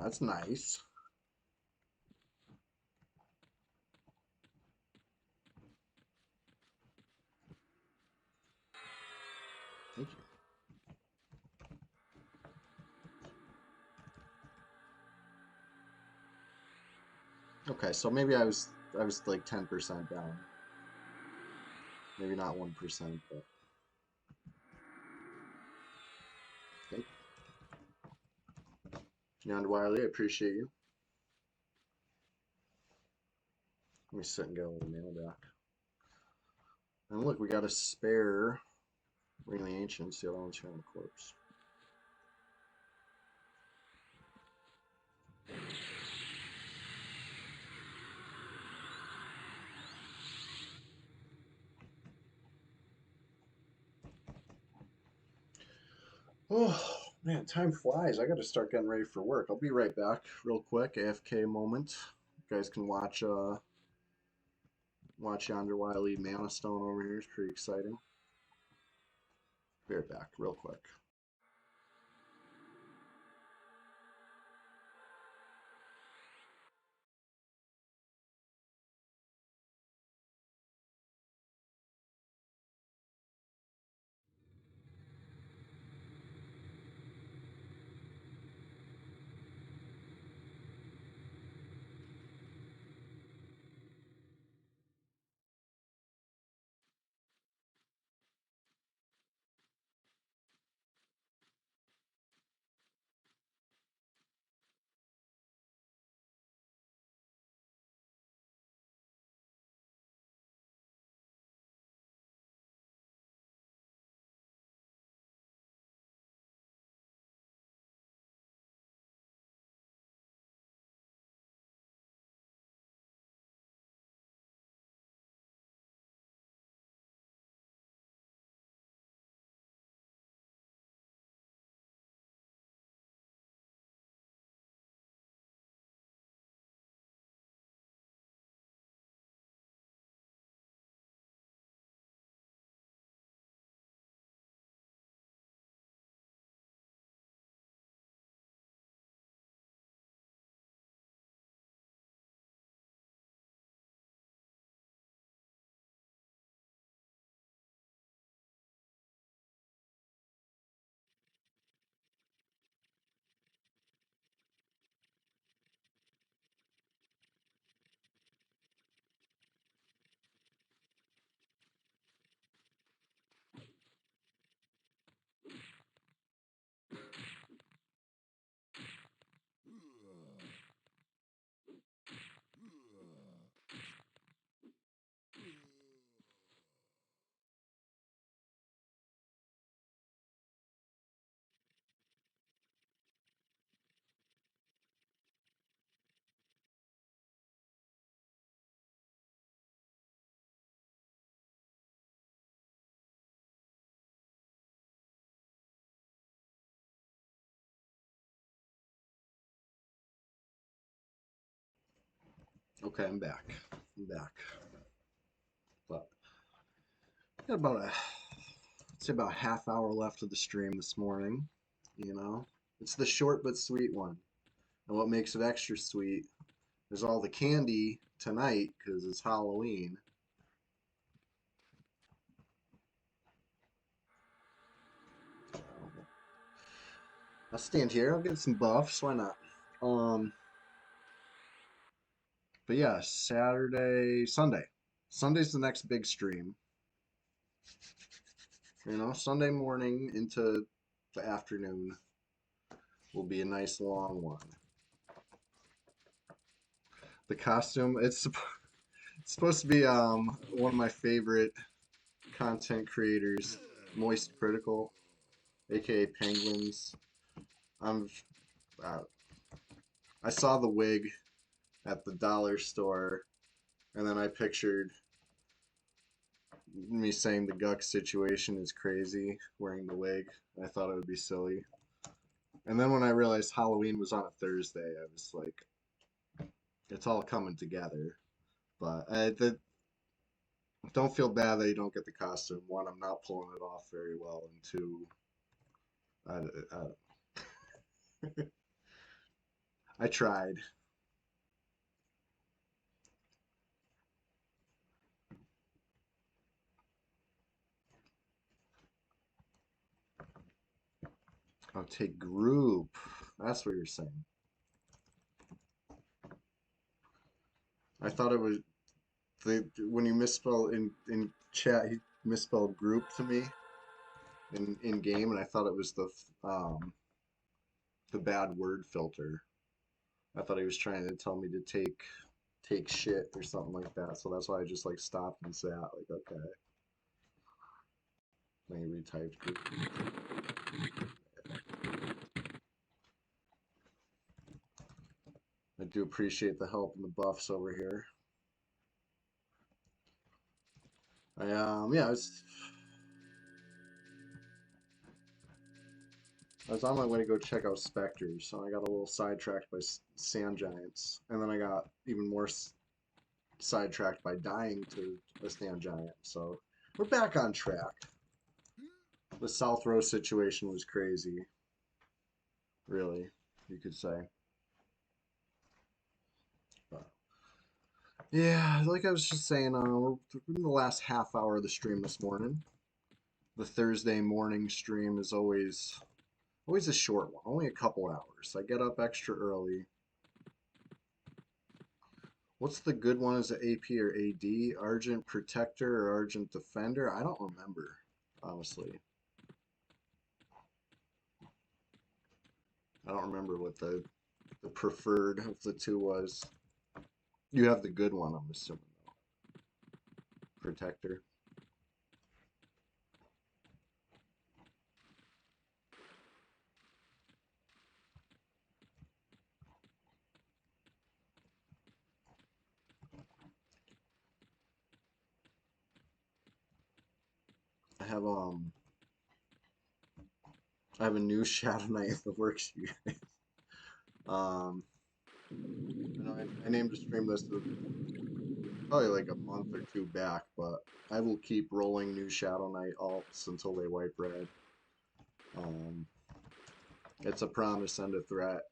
S1: That's nice. Thank you. Okay, so maybe I was like 10% down. Maybe not 1%, but okay. Beyond Wiley, I appreciate you. Let me sit and get a little mail back. And look, we got a spare Ring of the Ancients. The other one's here on the corpse. Oh, man, time flies. I got to start getting ready for work. I'll be right back real quick. AFK moment. You guys can watch Yonder Wily Mana Stone over here. It's pretty exciting. Be right back real quick. Okay, I'm back. I'm back. But got about a, I'd say about a half hour left of the stream this morning. You know, it's the short but sweet one. And what makes it extra sweet is all the candy tonight because it's Halloween. I'll stand here. I'll get some buffs. Why not? Um, but yeah, Saturday, Sunday. Sunday's the next big stream. You know, Sunday morning into the afternoon will be a nice long one. The costume, it's supposed to be one of my favorite content creators, Moist Critical, aka Penguins. I'm uh, I saw the wig at the dollar store, and then I pictured me saying the Guk situation is crazy wearing the wig. I thought it would be silly. And then when I realized Halloween was on a Thursday, I was like, it's all coming together. But don't feel bad that you don't get the costume. One, I'm not pulling it off very well, and two, I tried. I'll take group. That's what you're saying. I thought it was when you misspelled in chat. He misspelled group to me in game, and I thought it was the bad word filter. I thought he was trying to tell me to take shit or something like that. So that's why I just like stopped and sat like, okay. Then he retyped group. I do appreciate the help and the buffs over here. Yeah, I was on my way to go check out Spectres, so I got a little sidetracked by Sand Giants, and then I got even more sidetracked by dying to a Sand Giant. So we're back on track. The South Row situation was crazy, really, you could say. But yeah, like I was just saying, we're in the last half hour of the stream this morning. The Thursday morning stream is always a short one, only a couple hours. I get up extra early. What's the good one? Is it AP or AD? Argent Protector or Argent Defender? I don't remember, honestly. I don't remember what the preferred of the two was. You have the good one, I'm assuming, though. Protector. I have a new Shadow Knight in the works, you guys. I named a stream list of probably like a month or two back, but I will keep rolling new Shadow Knight alts until they wipe red. It's a promise and a threat.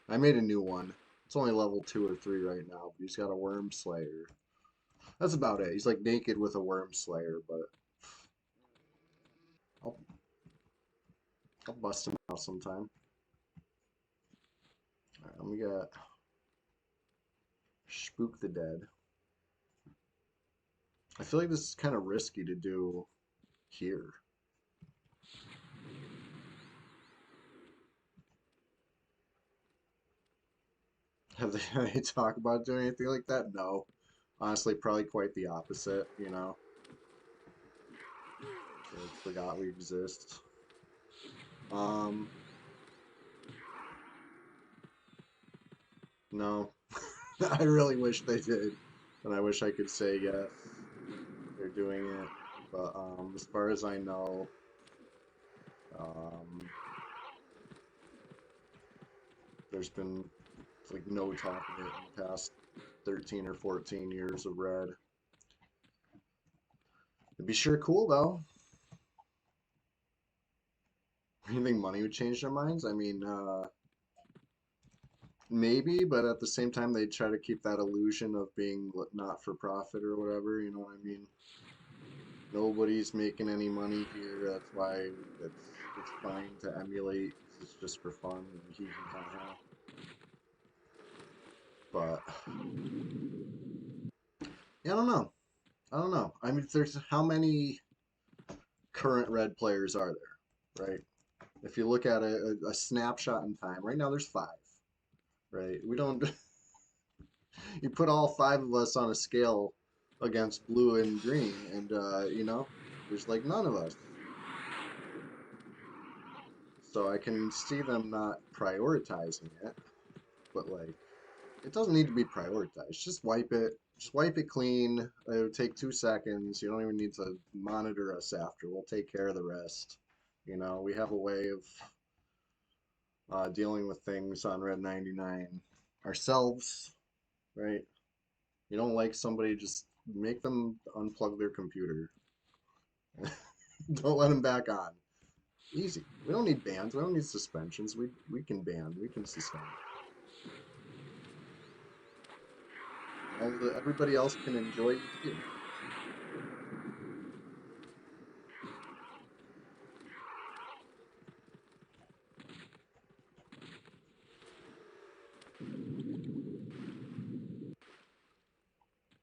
S1: I made a new one. It's only level 2 or 3 right now, but he's got a Worm Slayer. That's about it. He's like naked with a Worm Slayer, but I'll, I'll bust him out sometime. Alright, let me get Spook the Dead. I feel like this is kind of risky to do here. Have they talk about doing anything like that? No. Honestly, probably quite the opposite, you know. They forgot we exist. No. I really wish they did. And I wish I could say yes, they're doing it. But as far as I know, there's been like no talk of it in the past 13 or 14 years of red. It'd be sure cool though. You think money would change their minds? I mean, maybe, but at the same time, they try to keep that illusion of being not for profit or whatever. You know what I mean? Nobody's making any money here. That's why it's fine to emulate. It's just for fun and he ha. But yeah, I don't know. I don't know. I mean, there's how many current red players are there, right? If you look at a snapshot in time, right now there's 5, right? We don't. You put all 5 of us on a scale against blue and green, and you know, there's like none of us. So I can see them not prioritizing it, but like, it doesn't need to be prioritized. Just wipe it. Just wipe it clean. It would take 2 seconds. You don't even need to monitor us after. We'll take care of the rest. You know, we have a way of dealing with things on Red 99 ourselves, right? You don't like somebody, just make them unplug their computer. Don't let them back on. Easy. We don't need bans. We don't need suspensions. We can ban. We can suspend. Everybody else can enjoy you too.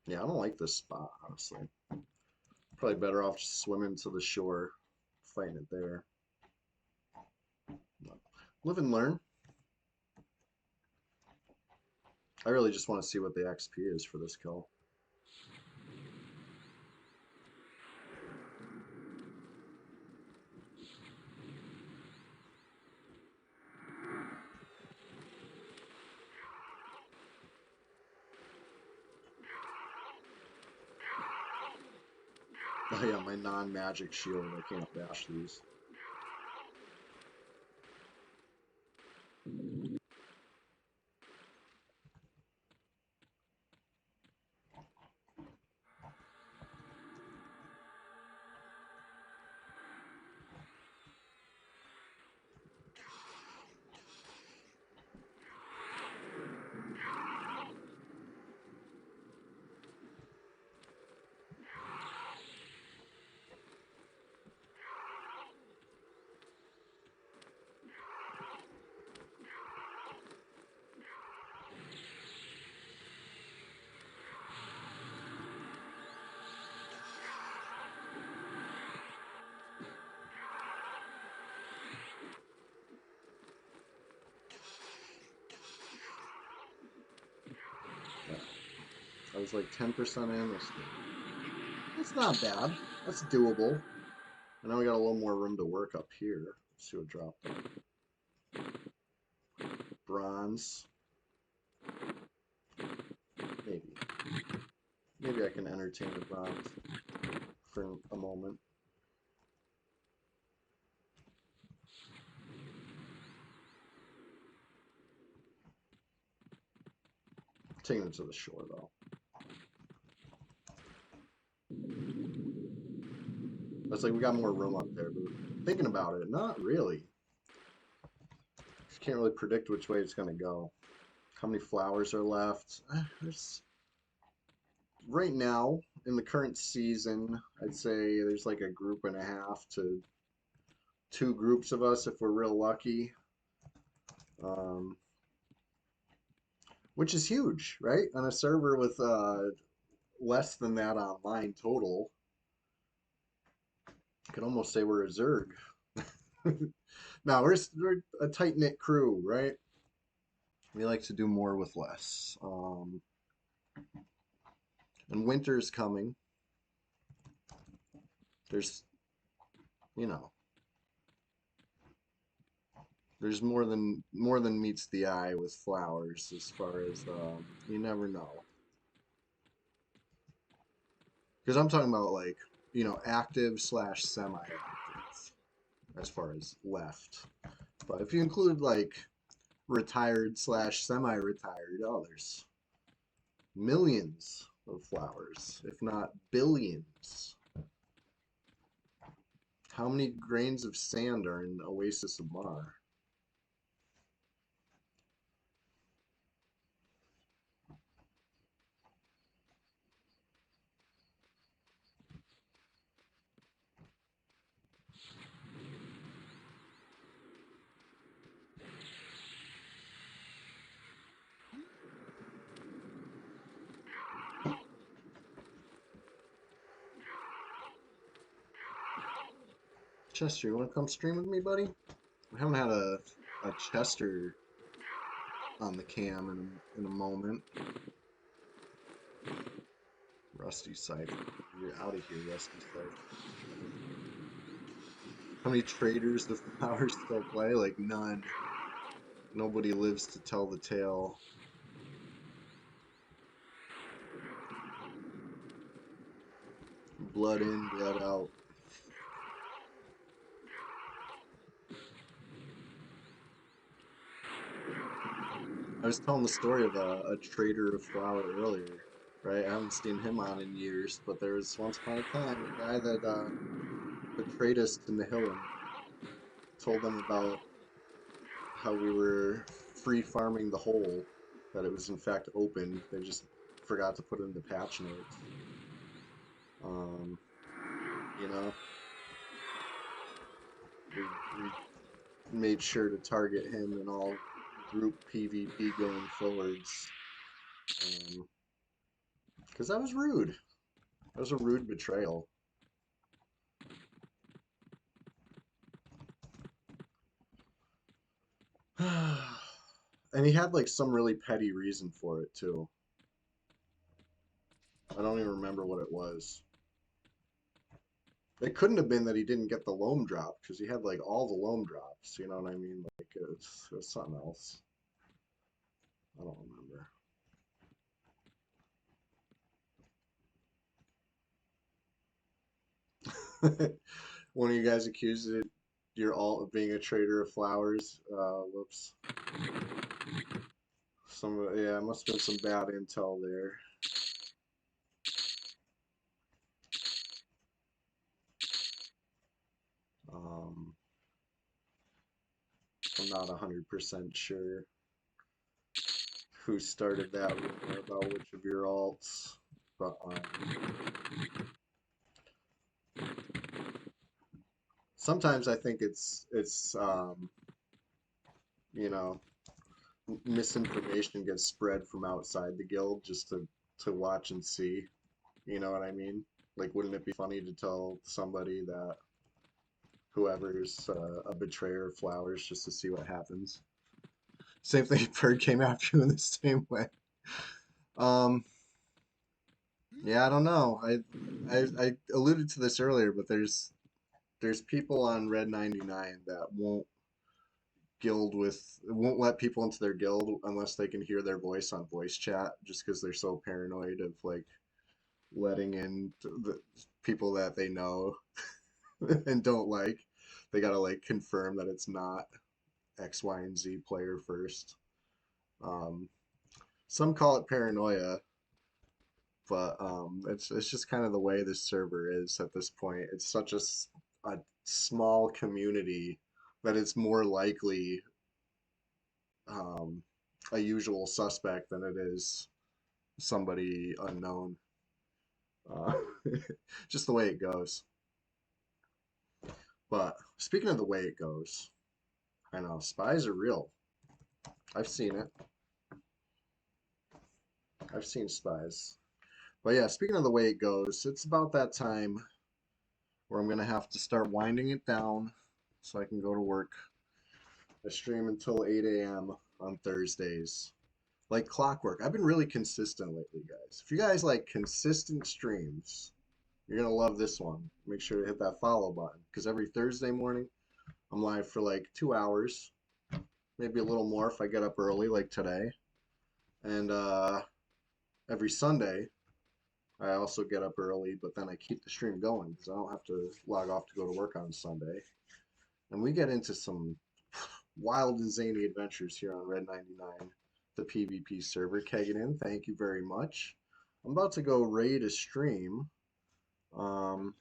S1: Yeah, I don't like this spot, honestly. Probably better off just swimming to the shore, fighting it there. Live and learn. I really just want to see what the XP is for this kill. Oh yeah, my non-magic shield. I can't bash these. I was like 10% in this thing. That's not bad. That's doable. And now we got a little more room to work up here. Let's see what dropped. Bronze. Maybe. Maybe I can entertain the bronze for a moment. Taking it to the shore though. It's like we got more room up there, but thinking about it, not really. Just can't really predict which way it's gonna go. How many flowers are left? There's right now in the current season, I'd say there's like a group and a half to 2 groups of us if we're real lucky. Which is huge, right? On a server with less than that online total. I could almost say we're a Zerg. Now we're a tight knit crew, right? We like to do more with less. And winter's coming. There's, you know, there's more than meets the eye with flowers as far as you never know. Because I'm talking about like, you know, active / semi-active as far as left. But if you include like retired / semi-retired, oh, millions of flowers, if not billions. How many grains of sand are in Oasis of Mar? Chester, you want to come stream with me, buddy? We haven't had a Chester on the cam in a moment. Rusty Scythe. You're out of here, Rusty Scythe. How many traders do flowers still play? Like none. Nobody lives to tell the tale. Blood in, blood out. I was telling the story of a trader of flour earlier, right? I haven't seen him on in years, but there was once upon a time a guy that betrayed us to Nihilum. Told them about how we were free farming the hole, that it was in fact open. They just forgot to put it in the patch notes. You know, we made sure to target him in all group PvP going forwards. Because that was rude. That was a rude betrayal. And he had like some really petty reason for it too. I don't even remember what it was. It couldn't have been that he didn't get the loam drop, because he had like all the loam drops, you know what I mean? Like it was something else. I don't remember. One of you guys accused it, you're all of being a trader of flowers. Whoops. Yeah, must have been some bad intel there. I'm not 100% sure who started that rumor about which of your alts, but sometimes I think it's you know, misinformation gets spread from outside the guild just to watch and see. You know what I mean? Like, wouldn't it be funny to tell somebody that whoever's a betrayer of flowers just to see what happens? Same thing. Bird came after you in the same way. Yeah, I don't know. I alluded to this earlier, but there's people on Red 99 that won't let people into their guild unless they can hear their voice on voice chat, just because they're so paranoid of like letting in the people that they know and don't like. They gotta like confirm that it's not X, Y, and Z player first. Um, some call it paranoia, but it's just kind of the way this server is at this point. It's such a small community that it's more likely a usual suspect than it is somebody unknown. Uh, just the way it goes. But speaking of the way it goes, I know spies are real. I've seen it. I've seen spies. But yeah, speaking of the way it goes, it's about that time where I'm gonna have to start winding it down so I can go to work. I stream until 8 a.m. on Thursdays. Like clockwork. I've been really consistent lately, guys. If you guys like consistent streams, you're gonna love this one. Make sure to hit that follow button, because every Thursday morning I'm live for like 2 hours, maybe a little more if I get up early, like today. And every Sunday I also get up early, but then I keep the stream going because I don't have to log off to go to work on Sunday. And we get into some wild and zany adventures here on Red 99. the PvP server. Keganin, thank you very much. I'm about to go raid a stream. Um,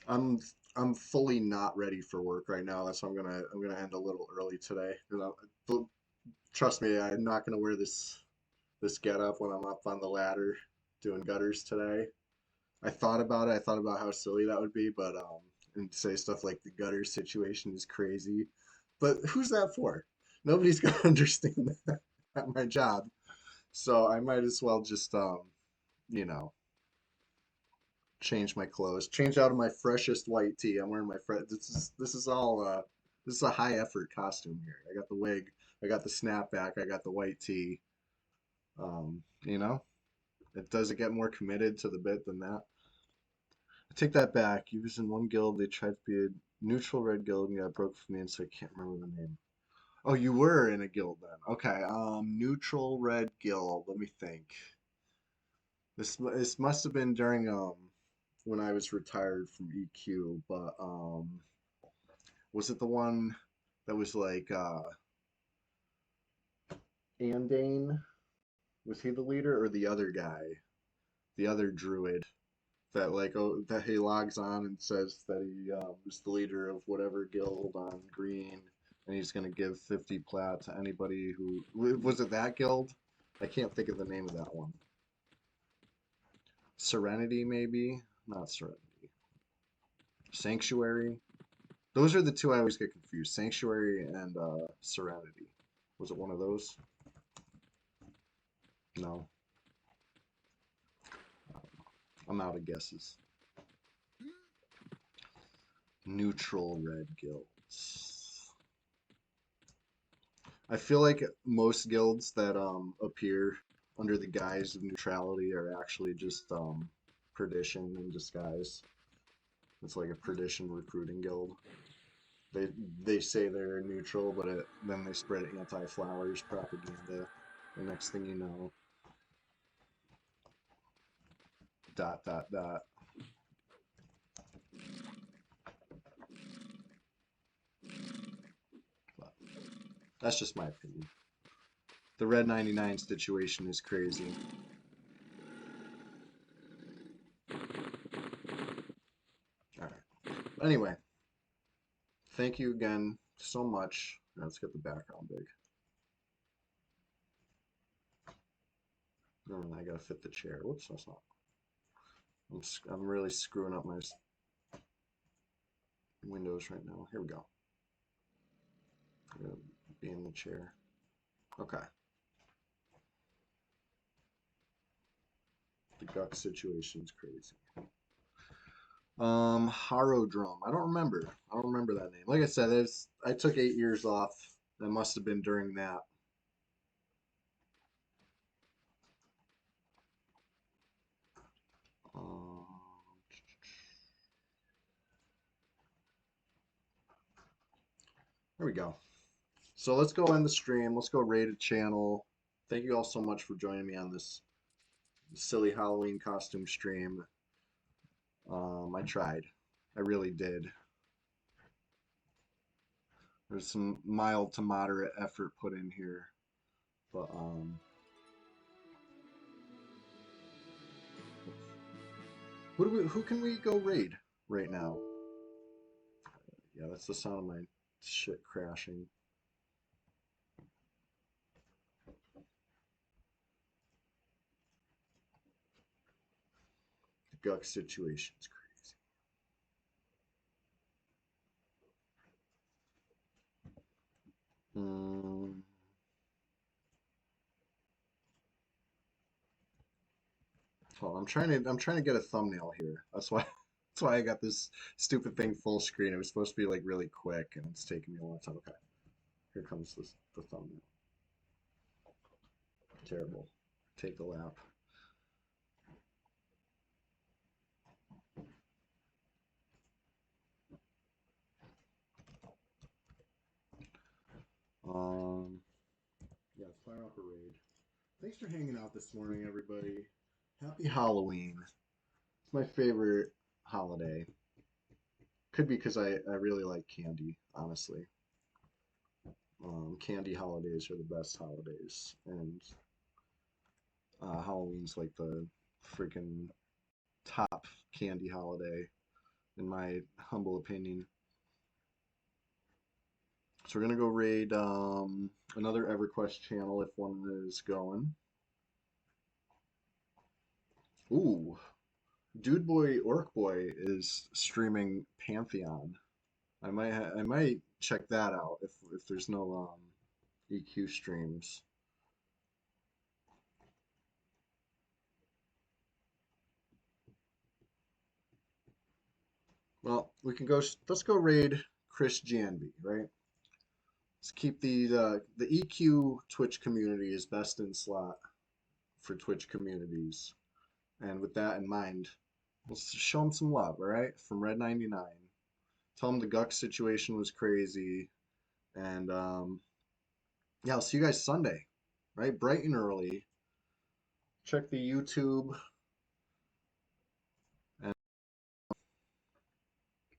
S1: I'm I'm fully not ready for work right now. That's why I'm gonna end a little early today. Trust me, I'm not gonna wear this get up when I'm up on the ladder doing gutters today. I thought about it. I thought about how silly that would be, but and say stuff like the gutter situation is crazy. But who's that for? Nobody's gonna understand that at my job. So I might as well just you know, change my clothes, change out of my freshest white tee. I'm wearing my fresh. This is all this is a high effort costume here. I got the wig, I got the snapback, I got the white tee. You know, it doesn't get more committed to the bit than that. I take that back. He was in one guild. They tried to be a neutral red guild and got broke from me, and so I can't remember the name. Oh, you were in a guild then. Okay. Neutral red guild. Let me think. This must have been during when I was retired from EQ, but was it the one that was like Andane? Was he the leader or the other guy? The other druid that like that he logs on and says that he was the leader of whatever guild on green, and he's gonna give 50 plat to anybody who was it that guild? I can't think of the name of that one. Serenity maybe? Not Serenity. Sanctuary. Those are the two I always get confused. Sanctuary and Serenity. Was it one of those? No. I'm out of guesses. Neutral red guilds. I feel like most guilds that appear under the guise of neutrality are actually just perdition in disguise. It's like a perdition recruiting guild. They say they're neutral, but then they spread anti-flowers propaganda. The next thing you know, dot dot dot. But that's just my opinion. The Red 99 situation is crazy. All right. Anyway, thank you again so much. Now let's get the background big. And I gotta fit the chair. Whoops, that's not. I'm really screwing up my windows right now. Here we go. I'm gonna be in the chair. Okay. The Guk situation's crazy. Harodrum. I don't remember. I don't remember that name. Like I said, I took 8 years off. That must have been during that. There we go. So let's go end the stream. Let's go raid a channel. Thank you all so much for joining me on this silly Halloween costume stream. I tried. I really did. There's some mild to moderate effort put in here, but who can we go raid right now? Yeah, that's the sound of my shit crashing. The Guk situation's crazy. Well, I'm trying to get a thumbnail here. That's why I got this stupid thing full screen. It was supposed to be like really quick, and it's taking me a long time. Okay, here comes the thumbnail. Terrible. Take a lap. Yeah, fire up a raid. Thanks for hanging out this morning, everybody. Happy Halloween. It's my favorite holiday. Could be because I really like candy, honestly. Candy holidays are the best holidays, and Halloween's like the freaking top candy holiday, in my humble opinion. So we're gonna go raid another EverQuest channel if one is going. Ooh, Dude Boy Orc Boy is streaming Pantheon. I might check that out if there's no EQ streams. Well, we can go. Let's go raid Chris Janby, right? Let's keep the EQ Twitch community is best in slot for Twitch communities, and with that in mind, let's show him some love, all right? From Red 99, tell him the Gux situation was crazy, and yeah, I'll see you guys Sunday, right? Bright and early. Check the YouTube, and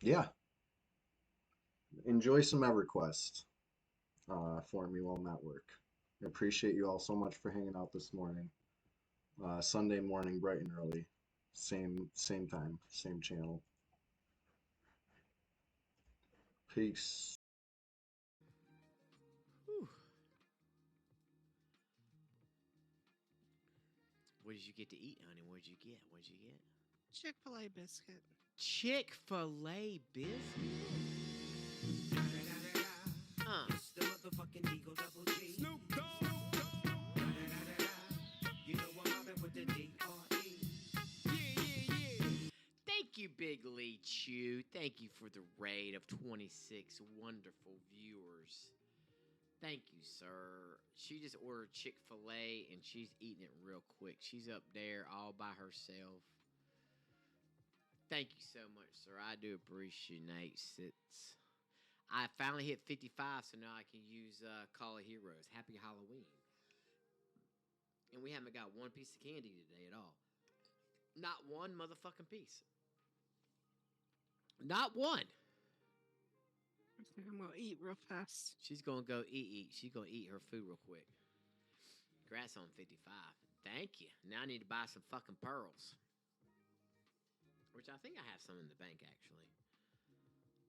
S1: yeah, enjoy some EverQuest for me while I'm at work. I appreciate you all so much for hanging out this morning. Sunday morning, bright and early. Same time, same channel. Peace.
S4: Whew. What did you get to eat, honey? What did you get? What did you get?
S5: Chick-fil-A biscuit.
S4: Chick-fil-A biscuit.
S6: It's the motherfucking Eagle Double G. Snoop Dogg. You know I'm mobbing with the D.R.E.
S4: Thank you, Big Lee Chew. Thank you for the raid of 26 wonderful viewers. Thank you, sir. She just ordered Chick-fil-A, and she's eating it real quick. She's up there all by herself. Thank you so much, sir. I do appreciate it. I finally hit 55, so now I can use Call of Heroes. Happy Halloween. And we haven't got one piece of candy today at all. Not one motherfucking piece. Not one.
S5: Okay, I'm gonna eat real fast.
S4: She's gonna go eat. She's gonna eat her food real quick. Congrats on 55. Thank you. Now I need to buy some fucking pearls. Which I think I have some in the bank, actually.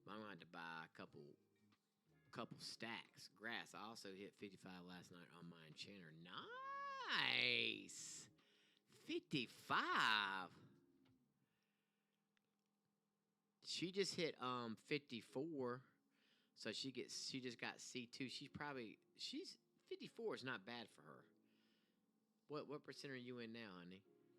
S4: I'm going to have to buy a couple stacks. Grass. I also hit 55 last night on my enchanter. Nice. 55. She just hit 54. So she just got C2. She's 54 is not bad for her. What percent are you in now, honey?